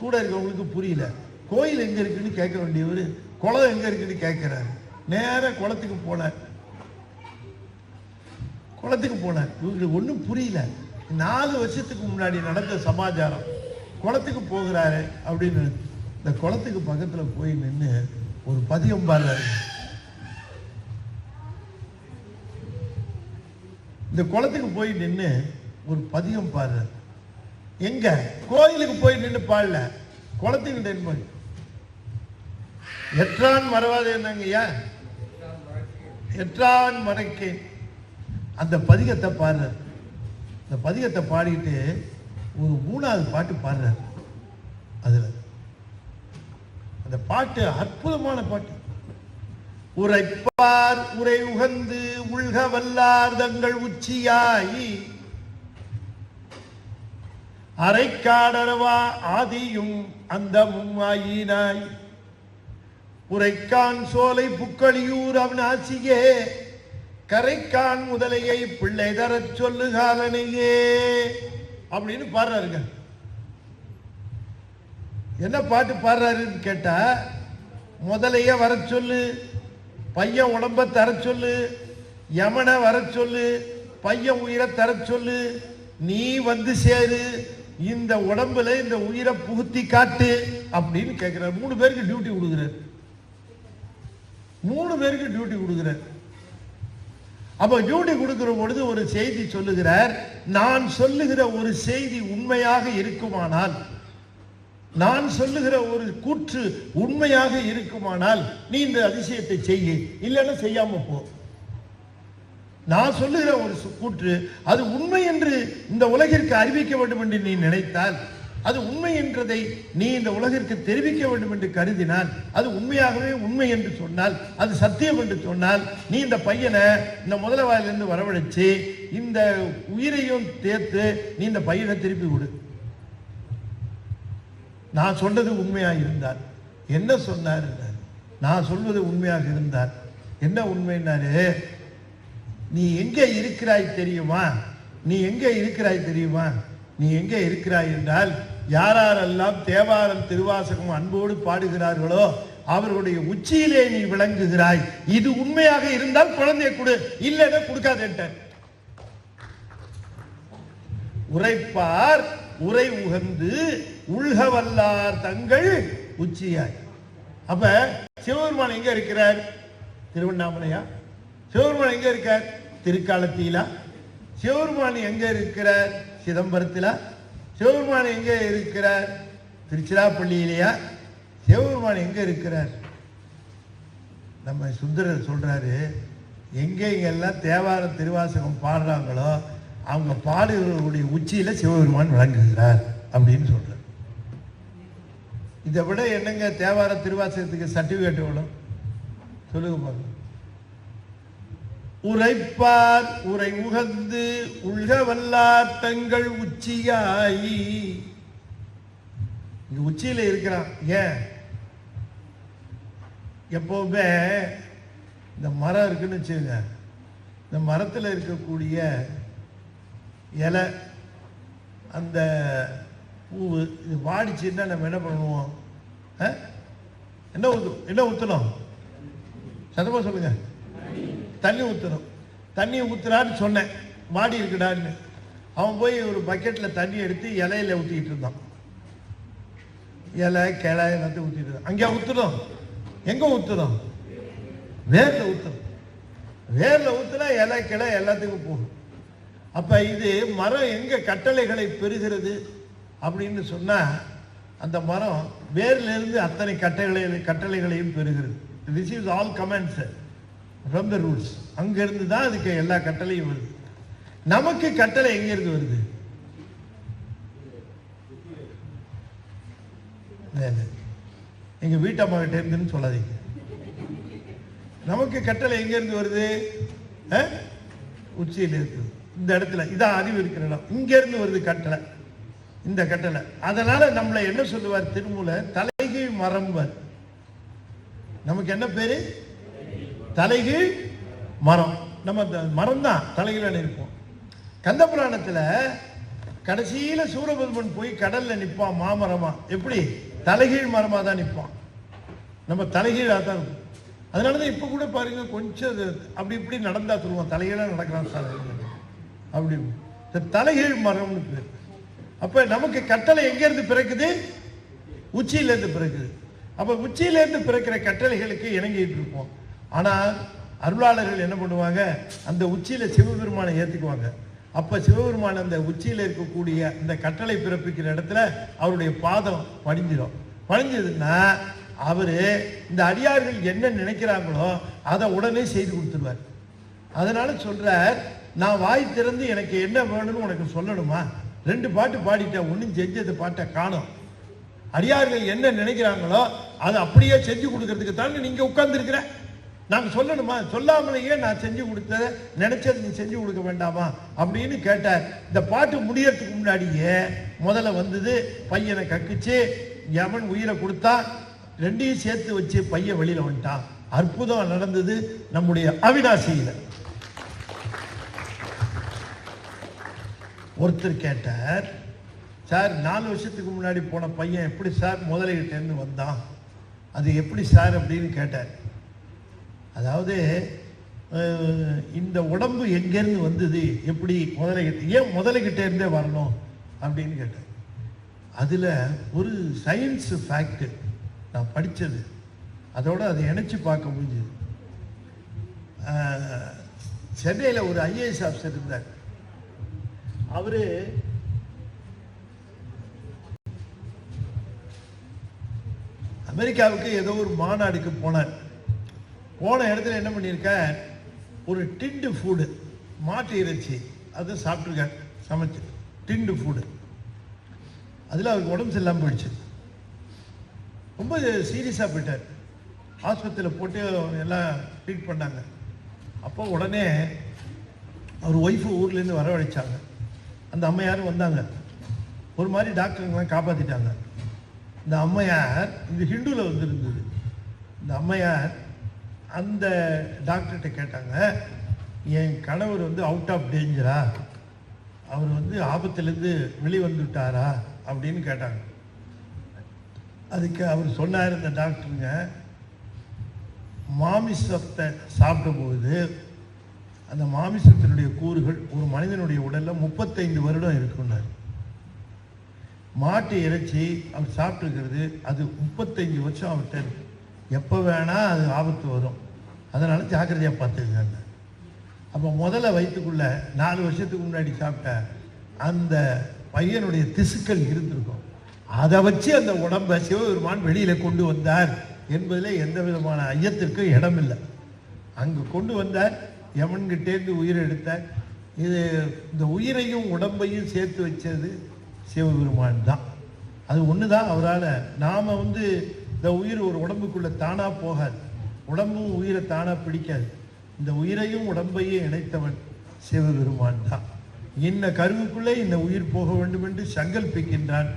கூட இருக்கவங்களுக்கு புரியல. கோயில் எங்க இருக்குன்னு கேட்க வேண்டியவர் குளம் எங்க இருக்குன்னு கேட்கிறாரு. நேர குளத்துக்கு போனார். இவங்களுக்கு ஒன்றும் புரியல. 4 வருஷத்துக்கு முன்னாடி நடந்த சமாச்சாரம். குளத்துக்கு போகிறாரு அப்படின்னு இந்த குளத்துக்கு பக்கத்துல போய் நின்று ஒரு பதியம் பாடுறாரு. இந்த குளத்துக்கு போய் நின்று ஒரு பதியம் பாடுறாரு. எங்க கோயிலுக்கு போய் நின்று பாடல, குளத்துக்கு நின்று. எற்றான் மறவாது என்னங்கய்யா, எற்றான் மறைக்கேன். அந்த பதிகத்தை பாடுறாரு. அந்த பதிகத்தை பாடிட்டு ஒரு 3வது பாட்டு பாடுறாரு. அதுல அந்த பாட்டு அற்புதமான பாட்டு. உரைப்பார் உரை உகந்து உள்க வல்லார் தங்கள் உச்சியாயி அரைக்காடரவா ஆதியும் அந்தமும் ஆயினாய் உரைக்கான் சோலை புக்களியூர் அவனாசியே கரைக்கான் முதலையை பிள்ளை தரச் சொல்லுகாலனையே அப்படின்னு பாடுறாருங்க. என்ன பாட்டு பாடுறாருன்னு கேட்டா, முதலைய வர சொல்லு, பையன் உடம்ப தர சொல்லு, யமனை வர சொல்லு, பையன் உயிரை தர சொல்லு, நீ வந்து சேரு, இந்த உடம்புல இந்த உயிரை புகுத்தி காட்டு அப்படின்னு கேட்கிறார். 3 பேருக்கு டியூட்டி கொடுக்குறார். 3 பேருக்கு டியூட்டி கொடுக்குறார். அப்ப டியூட்டி கொடுக்கிற பொழுது ஒரு செய்தி சொல்லுகிறார். நான் சொல்லுகிற ஒரு செய்தி உண்மையாக இருக்குமானால், நான் சொல்லுகிற ஒரு கூற்று உண்மையாக இருக்குமானால் நீ இந்த அதிசயத்தை செய்ய, இல்லைன்னா செய்யாம போ. நான் சொல்லுகிற ஒரு கூற்று அது உண்மை என்று இந்த உலகிற்கு அறிவிக்க வேண்டும் என்று நீ நினைத்தால், அது உண்மை என்றதை நீ இந்த உலகிற்கு தெரிவிக்க வேண்டும் என்று கருதினால், அது உண்மையாகவே உண்மை என்று சொன்னால், அது சத்தியம் என்று சொன்னால், நீ இந்த பையனை இந்த முதல வாயிலிருந்து வரவழைச்சு இந்த உயிரையும் சேர்த்து நீ இந்த பையனை திருப்பி விடு. நான் சொன்னது உண்மையாக இருந்தால். என்ன சொன்னார்? நான் சொல்வது உண்மையாக இருந்தால் என்ன உண்மைன்னாரு, நீ எங்கே இருக்கிறாய் தெரியுமா? நீ எங்கே இருக்கிறாய் தெரியுமா? நீ எங்கே இருக்கிறாய் என்றால், யாரெல்லாம் தேவாரம் திருவாசகம் அன்போடு பாடுகிறார்களோ அவர்களுடைய உச்சியிலே நீ விளங்குகிறாய். இது உண்மையாக இருந்தால் குழந்தையை கொடு, இல்லைன்னா கொடுக்காதேன்ட்ட. உரைப்பார் உரை உகந்து உள்க வல்லார் தங்கள் உச்சியாய். அப்ப சிவபெருமான் எங்க இருக்கிறார்? திருவண்ணாமலையா? சிவபெருமான் எங்க இருக்கார்? திருக்காலத்திலா? சிவபெருமான் எங்க இருக்கிறார்? சிதம்பரத்திலா? சிவபெருமான் எங்க இருக்கிறார்? திருச்சிராப்பள்ளியிலையா? சிவபெருமான் எங்க இருக்கிறார்? நம்ம சுந்தரர் சொல்றாரு, எங்கெங்கெல்லாம் தேவாரம் திருவாசகம் பாடுறாங்களோ அவங்க பாடுகளுடைய உச்சியில சிவபெருமான் விளங்குகிறார் அப்படின்னு சொல்றார். இதை விட என்னங்க தேவார திருவாசகத்துக்கு சர்டிபிகேட் வேணும்? சொல்லுங்க பாருங்க. உரைப்பார் உரை உகந்து உள்க வல்லார் தங்கள் உச்சியாயி. இங்க உச்சியில இருக்கிறான். ஏன் எப்பவுமே இந்த மரம் இருக்குன்னு வச்சுங்க, இந்த மரத்தில் இருக்கக்கூடிய இலை அந்த பூவு இது வாடிச்சுன்னா நம்ம என்ன பண்ணுவோம்? என்ன ஊற்றணும்? சத்தமாக சொல்லுங்க. தண்ணி ஊற்றணும். தண்ணி ஊற்றுறான்னு சொன்னேன், வாடி இருக்குடான்னு. அவன் போய் ஒரு பக்கெட்டில் தண்ணி எடுத்து இலையில ஊற்றிக்கிட்டு இருந்தான். இலை கிளை எல்லாத்தையும் ஊற்றிட்டு இருந்தான். அங்கே ஊற்றணும். எங்கே ஊற்றணும்? வேரில் ஊற்றணும். வேரில் ஊற்றினா இலை கிளை எல்லாத்துக்கும் போகும். அப்போ இது மரம் எங்கே கட்டளைகளை பெறுகிறது அப்படின்னு சொன்னால், அந்த மரம் வேரிலிருந்து அத்தனை கட்டளைகளையும் பெறுகிறது. This is all comments from the roots. அங்கிருந்து தான் அதுக்கு எல்லா கட்டளையும் வருது. நமக்கு கட்டளை எங்கிருந்து வருது? எங்க வீட்டம்மா கிட்ட இருந்துன்னு சொல்லாதீங்க. நமக்கு கட்டளை எங்க இருந்து வருது? உச்சியில் இருக்குது. இந்த இடத்துல இதான் அறிவு இருக்கிற இடம். இங்க இருந்து வருது கட்டளை, இந்த கட்டளை. அதனால நம்மளை என்ன சொல்லுவார் திருமூல? தலைகீழ் மரம்பர். நமக்கு என்ன பேரு? தலைகீழ் மரம். நம்ம மரம் தான் தலைகீழ இருப்போம். கந்தபுராணத்துல கடைசியில சூரபத்மன் போய் கடல்ல நிற்பான் மாமரமா. எப்படி? தலைகீழ் மரமா தான் நிற்பான். நம்ம தலைகீழாக தான் இருக்கும். அதனாலதான் இப்ப கூட பாருங்க, கொஞ்சம் அப்படி இப்படி நடந்தா சொல்லுவோம் தலைகீழா நடக்கிறான் சார் அப்படி. தலைகீழ் மரம்னு பேர். அப்ப நமக்கு கட்டளை எங்க இருந்து பிறக்குது? உச்சியில இருந்து பிறக்குது. அப்ப உச்சியில இருந்து பிறக்கிற கட்டளைகளுக்கு இணங்கிட்டு இருப்போம். ஆனா அருளாளர்கள் என்ன பண்ணுவாங்க? அந்த உச்சியில சிவபெருமானை ஏத்துக்குவாங்க. அப்ப சிவபெருமான் அந்த உச்சியில இருக்கக்கூடிய இந்த கட்டளை பிறப்பிக்கிற இடத்துல அவருடைய பாதம் படிஞ்சிடும். படிஞ்சதுன்னா அவரு இந்த அடியார்கள் என்ன நினைக்கிறாங்களோ அதை உடனே செய்து கொடுத்துருவார். அதனால சொல்றார், நான் வாய் திறந்து எனக்கு என்ன வேணும்னு உனக்கு சொல்லணுமா? 2 பாட்டு பாடிட்டேன், ஒன்னும் செஞ்சது பாட்டை காணும். அடியார்கள் என்ன நினைக்கிறாங்களோ அதை அப்படியே செஞ்சு கொடுக்கறதுக்கு தாங்க நீங்க உட்கார்ந்து இருக்கிற. நாங்க சொல்லணுமா? சொல்லாமலேயே நான் செஞ்சு கொடுத்தத நினைச்சது நீ செஞ்சு கொடுக்க வேண்டாமா அப்படின்னு கேட்டார். இந்த பாட்டு முடியறதுக்கு முன்னாடியே முதல்ல வந்தது பையனை கக்குச்சு, யமன் உயிரை கொடுத்தா, 2ஐயும் சேர்த்து வச்சு பையன் வெளியில வந்துட்டான். அற்புதம் நடந்தது நம்முடைய அவிநாசியில. ஒருத்தர் கேட்டார், சார் 4 வருஷத்துக்கு முன்னாடி போன பையன் எப்படி சார் முதலைகிட்ட இருந்து வந்தான்? அது எப்படி சார் அப்படின்னு கேட்டார். அதாவது இந்த உடம்பு எங்கேருந்து வந்தது, எப்படி முதலைகிட்ட, ஏன் முதலைகிட்ட இருந்தே வரணும் அப்படின்னு கேட்டார். அதில் ஒரு சயின்ஸ் ஃபேக்ட் நான் படித்தது, அதோடு அதை இணைச்சி பார்க்க முடிஞ்சது. சென்னையில் ஒரு ஐஏஎஸ் ஆஃபீஸர் இருந்தார். அவரு அமெரிக்காவுக்கு ஏதோ ஒரு மாநாடுக்கு போனார். போன இடத்துல என்ன பண்ணியிருக்க, ஒரு டிண்டு ஃபுட்டு, மாட்டு இறைச்சி அதை சாப்பிட்ருக்கார் சமைச்சு, டிண்டு ஃபுட்டு. அதில் அவருக்கு உடம்பு சரியில்லாமல் போயிடுச்சு. ரொம்ப சீரியஸாக போயிட்டார். ஆஸ்பத்திரியில் போட்டு எல்லாம் ட்ரீட் பண்ணாங்க. அப்போ உடனே அவர் ஒய்ஃபு ஊர்லேருந்து வரவழைச்சாங்க. அந்த அம்மையாரும் வந்தாங்க. ஒரு மாதிரி டாக்டருங்கெல்லாம் காப்பாற்றிட்டாங்க. இந்த அம்மையார் இந்த ஹிந்துவில் வந்துருந்தது. இந்த அம்மையார் அந்த டாக்டர்கிட்ட கேட்டாங்க, என் கணவர் வந்து அவுட் ஆஃப் டேஞ்சரா, அவர் வந்து ஆபத்துலேருந்து வெளிவந்துட்டாரா அப்படின்னு கேட்டாங்க. அதுக்கு அவர் சொன்னார், இந்த டாக்டருங்க, மாமிசத்தை சாப்பிடும்போது அந்த மாமிசத்தினுடைய கூறுகள் ஒரு மனிதனுடைய உடலில் 35 வருடம் இருக்குன்னார். மாட்டு இறைச்சி அவர் சாப்பிட்டுக்கிறது அது 35 வருஷம் அவர்கிட்ட இருக்கு. எப்போ வேணால் அது ஆபத்து வரும், அதனால ஜாக்கிரதையாக பார்த்துக்கங்க. அப்போ முதல்ல வயிற்றுக்குள்ள 4 வருஷத்துக்கு முன்னாடி சாப்பிட்ட அந்த பையனுடைய திசுக்கள் இருந்திருக்கும். அதை வச்சு அந்த உடம்பை சிவபெருமான் வெளியில் கொண்டு வந்தார் என்பதில் எந்த விதமான ஐயத்திற்கு இடமில்லை. அங்கு கொண்டு வந்தார், யமன்கிட்டேருந்து உயிரை எடுத்தார். இது இந்த உயிரையும் உடம்பையும் சேர்த்து வச்சது சிவபெருமான் தான். அது ஒன்று தான் அவரால். நாம் இந்த உயிர் ஒரு உடம்புக்குள்ளே தானாக போகாது, உடம்பும் உயிரை தானாக பிடிக்காது. இந்த உயிரையும் உடம்பையும் இணைத்தவன் சிவபெருமான் தான். இன்ன கருவுக்குள்ளே இந்த உயிர் போக வேண்டும் என்று சங்கல்பிக்கின்றான்.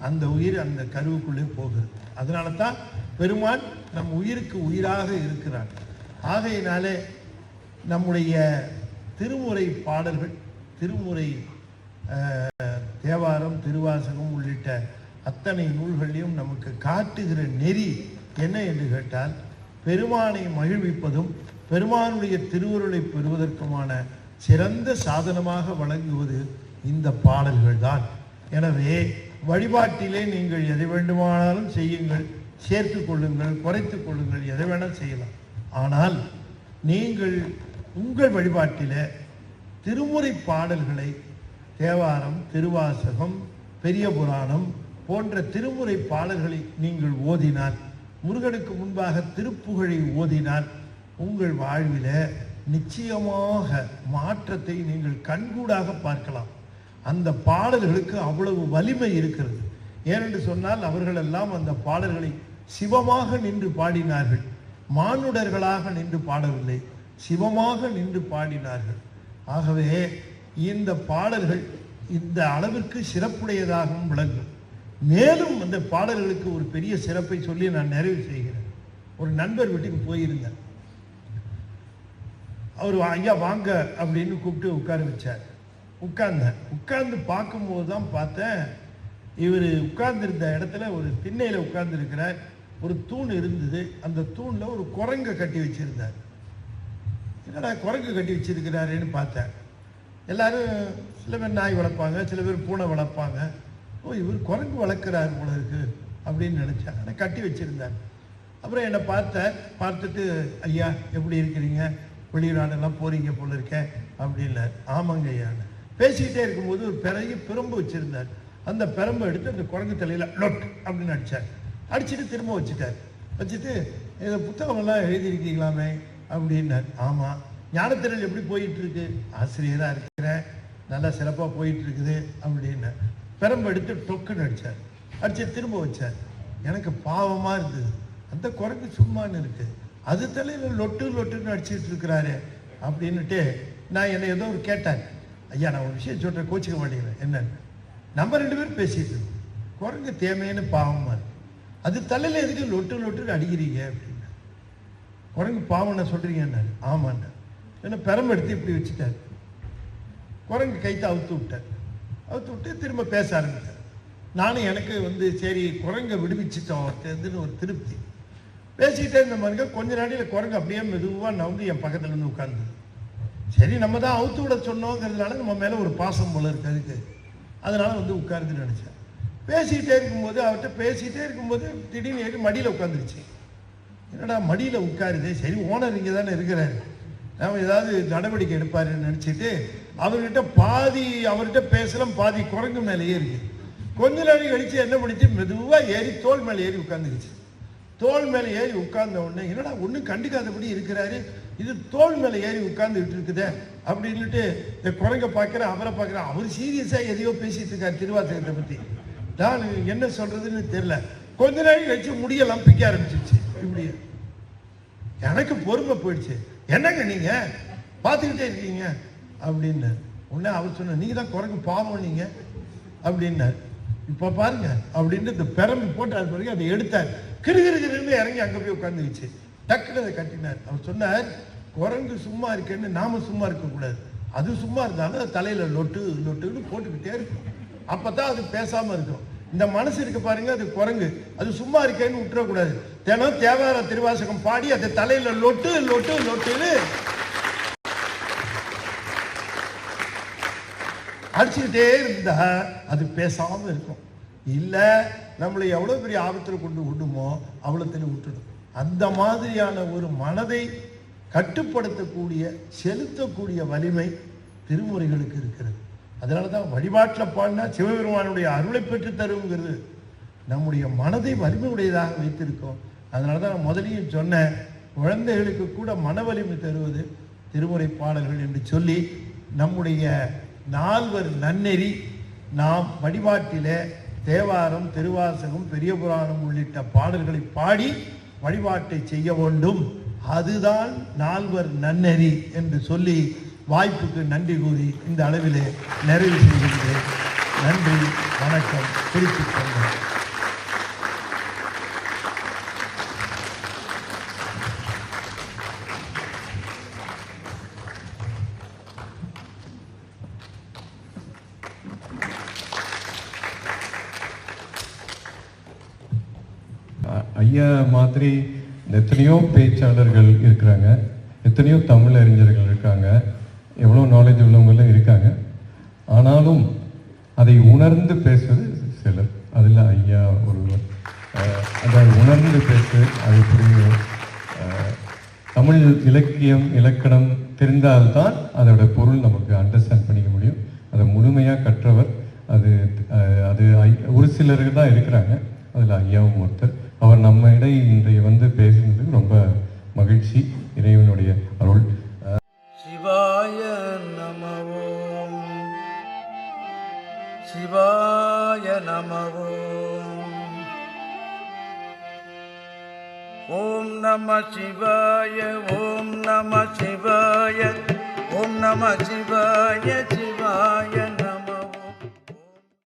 அந்த உயிர் அந்த கருவுக்குள்ளே போகிறது. அதனால தான் பெருமான் நம் உயிருக்கு உயிராக இருக்கிறான். ஆகையினாலே நம்முடைய திருமுறை பாடல்கள், திருமுறை தேவாரம், திருவாசகம் உள்ளிட்ட அத்தனை நூல்களையும் நமக்கு காட்டுகிற நெறி என்ன என்று கேட்டால், பெருமானை மகிழ்விப்பதும் பெருமானுடைய திருவருளை பெறுவதற்குமான சிறந்த சாதனமாக வழங்குவது இந்த பாடல்கள் தான். எனவே வழிபாட்டிலே நீங்கள் எதை வேண்டுமானாலும் செய்யுங்கள், சேர்த்து கொள்ளுங்கள், குறைத்து கொள்ளுங்கள், எதை வேணால் செய்யலாம். ஆனால் நீங்கள் உங்கள் வழிபாட்டில் திருமுறை பாடல்களை, தேவாரம், திருவாசகம், பெரிய புராணம் போன்ற திருமுறை பாடல்களை நீங்கள் ஓதினால், முருகனுக்கு முன்பாக திருப்புகழை ஓதினால், உங்கள் வாழ்வில் நிச்சயமாக மாற்றத்தை நீங்கள் கண்கூடாக பார்க்கலாம். அந்த பாடல்களுக்கு அவ்வளவு வலிமை இருக்கிறது. ஏனென்று சொன்னால் அவர்களெல்லாம் அந்த பாடல்களை சிவமாக நின்று பாடினார்கள். மானுடர்களாக நின்று பாடவில்லை, சிவமாக நின்று பாடினார்கள். ஆகவே இந்த பாடல்கள் இந்த அளவிற்கு சிறப்புடையதாகவும் விளங்கும். மேலும் அந்த பாடல்களுக்கு ஒரு பெரிய சிறப்பை சொல்லி நான் நிறைவு செய்கிறேன். ஒரு நண்பர் வீட்டுக்கு போயிருந்தேன். அவர் ஐயா வாங்க அப்படின்னு கூப்பிட்டு உட்கார வச்சார். உட்கார்ந்து பார்க்கும்போது தான் பார்த்தேன், இவர் உட்கார்ந்துருந்த இடத்துல ஒரு திண்ணையில் உட்கார்ந்துருக்கிறார். ஒரு தூண் இருந்தது. அந்த தூணில் ஒரு குரங்கை கட்டி வச்சிருந்தார். என்னடா குரங்கு கட்டி வச்சிருக்கிறாருன்னு பார்த்தேன். எல்லாரும் சில பேர் நாய் வளர்ப்பாங்க, சில பேர் பூனை வளர்ப்பாங்க. ஓ, இவர் குரங்கு வளர்க்குறாரு போல இருக்கு அப்படின்னு நினச்சேன். ஆனால் கட்டி வச்சிருந்தார். அப்புறம் என்னை பார்த்துட்டு ஐயா எப்படி இருக்கிறீங்க, வெளிநாடெல்லாம் போறீங்க போல இருக்கேன் அப்படின்னார். ஆமாங்க ஐயான்னு பேசிக்கிட்டே இருக்கும்போது ஒரு பெரிய பிரம்பு வச்சிருந்தார். அந்த பிரம்பை எடுத்து அந்த குரங்கு தலையில லொட் அப்படின்னு அடிச்சார். அடிச்சுட்டு திரும்ப வச்சுட்டு இதை புத்தகமெல்லாம் எழுதியிருக்கீங்களாமே அப்படின்னார். ஆமாம். ஞானத்திரல் எப்படி போயிட்டு இருக்கு? ஆசிரியராக இருக்கிறேன், நல்லா சிறப்பாக போயிட்டு இருக்குது அப்படின்னு பிரம்பை எடுத்து டொக்குன்னு அடிச்சு திரும்ப வச்சார். எனக்கு பாவமாக இருந்தது. அந்த குரங்கு சும்மான்னு இருக்கு, அது தலையில் லொட்டுன்னு அடிச்சுட்டு இருக்கிறாரு அப்படின்னுட்டு நான் என்னை ஏதோ ஒரு கேட்டேன். ஐயா நான் ஒரு விஷயம் சொல்கிறேன், கோச்சிக்க மாட்டேங்கிறேன். என்னன்னு, நம்ம 2 பேரும் பேசிட்டு இருக்கோம். குரங்கு தேமைன்னு பாவமாக இருக்கு, அது தலையில் எதுக்கு லொட்டுன்னு அடிக்கிறீங்க அப்படின்னு. குரங்கு பாவம்னா சொல்கிறீங்க என்ன? ஆமாண்ணா. என்ன பெரம்பு எடுத்து இப்படி வச்சுட்டார். குரங்கு கைத்தை அவுத்து விட்டு திரும்ப பேச ஆரம்பித்தார். நானும் எனக்கு சரி குரங்கை விடுவிச்சிட்டோம் ஒரு திருப்தி. பேசிக்கிட்டே இருந்த மாதிரி கொஞ்ச நாளையில் குரங்கு அப்படியே மெதுவாக நவுந்து என் பக்கத்தில் இருந்து உட்கார்ந்து. சரி நம்ம தான் அவுத்து விட சொன்னோங்கிறதுனால நம்ம மேலே ஒரு பாசம் போல இருக்கு அதுக்கு, அதனால உட்காருதுன்னு நினச்சேன். பேசிக்கிட்டே இருக்கும்போது திடீர்னு ஏறி மடியில் உட்காந்துருச்சு. என்னடா மடியில் உட்காருது, சரி ஓனர் இங்கே தானே இருக்கிறாரு, நம்ம ஏதாவது நடவடிக்கை எடுப்பாருன்னு நினச்சிட்டு அவர்கிட்ட பேசலாம், பாதி குரங்கு மேலேயே இருக்கு. கொஞ்ச நாள் கழிச்சு என்ன பண்ணிச்சு, மெதுவாக ஏறி தோல் மேலே ஏறி உட்காந்துருச்சு. தோல் மேலே ஏறி உட்கார்ந்த உடனே என்னடா ஒன்றும் கண்டுக்காதபடி இருக்கிறாரு, இது தோல் மேலே ஏறி உட்கார்ந்துட்டு இருக்குதே அப்படின்னுட்டு இந்த குரங்கை பார்க்குறேன், அவரை பார்க்குறேன். அவர் சீரியஸாக எதையோ பேசிட்டு இருக்காரு திருவாசகத்தை பற்றி. நான் என்ன சொல்றதுன்னு தெரியல. கொஞ்ச நாள் கழிச்சு முடியெல்லாம் பிக்க ஆரம்பிச்சிருச்சு. இப்படி எனக்கு பொறுமை போயிடுச்சு. என்னங்க நீங்க பார்த்துக்கிட்டே இருக்கீங்க அப்படின்னு உடனே அவர் சொன்ன, நீங்க தான் குரங்கு பாவம் நீங்க அப்படின்னார். இப்போ பாருங்க அப்படின்ட்டு இந்த பெரம்பு போட்டார். பிறகு அதை எடுத்தார், கிருகிருன்னு இறங்கி அங்கே போய் உட்காந்துருச்சு. டக்குன்னு அதை கட்டினார். அவர் சொன்னார், குரங்கு சும்மா இருக்கேன்னு நாம சும்மா இருக்கக்கூடாது, அது சும்மா இருந்தாலும் அது தலையில லொட்டுன்னு போட்டுக்கிட்டே இருக்கும், அப்பதான் அது பேசாம இருக்கும். இந்த மனசு இருக்கு பாருங்க, அது குரங்கு, அது சும்மா இருக்கேன்னு விட்டுறக்கூடாது. தினம் தேவார திருவாசகம் பாடி அது தலையில லொட்டுன்னு அடிச்சுக்கிட்டே இருந்தா அது பேசாம இருக்கும். இல்ல நம்மளை எவ்வளவு பெரிய ஆபத்துல கொண்டு விடுமோ அவ்வளத்துல விட்டுடும். அந்த மாதிரியான ஒரு மனதை கட்டுப்படுத்தக்கூடிய செலுத்தக்கூடிய வலிமை திருமுறைகளுக்கு இருக்கிறது. அதனாலதான் வழிபாட்டில் பாடினா சிவபெருமானுடைய அருளை பெற்று தருங்கிறது. நம்முடைய மனதை வலிமையுடையதாக வைத்திருக்கோம். அதனாலதான் நான் முதலையும் சொன்னேன், குழந்தைகளுக்கு கூட மன வலிமை தருவது திருமுறை பாடல்கள் என்று சொல்லி நம்முடைய 4 நன்னெறி நாம் வழிபாட்டிலே தேவாரம், திருவாசகம், பெரிய புராணம் உள்ளிட்ட பாடல்களை பாடி வழிபாட்டை செய்ய வேண்டும். அதுதான் நால்வர் நன்னெறி என்று சொல்லி வாய்ப்புக்கு நன்றி கூறி இந்த அளவிலே நிறைவு செய்கின்றேன். நன்றி, வணக்கம். திருச்சிக் கொண்டேன். ஐயா மாதிரி எத்தனையோ பேச்சாளர்கள் இருக்கிறாங்க, எத்தனையோ தமிழ் அறிஞர்கள் இருக்காங்க, எவ்வளோ நாலேஜ் உள்ளவங்களும் இருக்காங்க. ஆனாலும் அதை உணர்ந்து பேசுவது சிலர், அதில் ஐயா ஒருவர். அதை உணர்ந்து பேசு, அது புரியும். தமிழ் இலக்கியம் இலக்கணம் தெரிந்தால்தான் அதோட பொருள் நமக்கு அண்டர்ஸ்டாண்ட் பண்ணிக்க முடியும். அதை முழுமையாக கற்றவர் அது அது ஒரு சிலருக்கு தான் இருக்கிறாங்க, அதில் ஐயாவும் ஒருத்தர். அவர் நம்ம இடை இன்றைய வந்து பேசுனதுக்கு ரொம்ப மகிழ்ச்சி. இறைவனுடைய அருள். சிவாய நமவோம், சிவாய நமவோம். ஓம் நம சிவாய, ஓம் நம சிவாய, ஓம் நம சிவாய.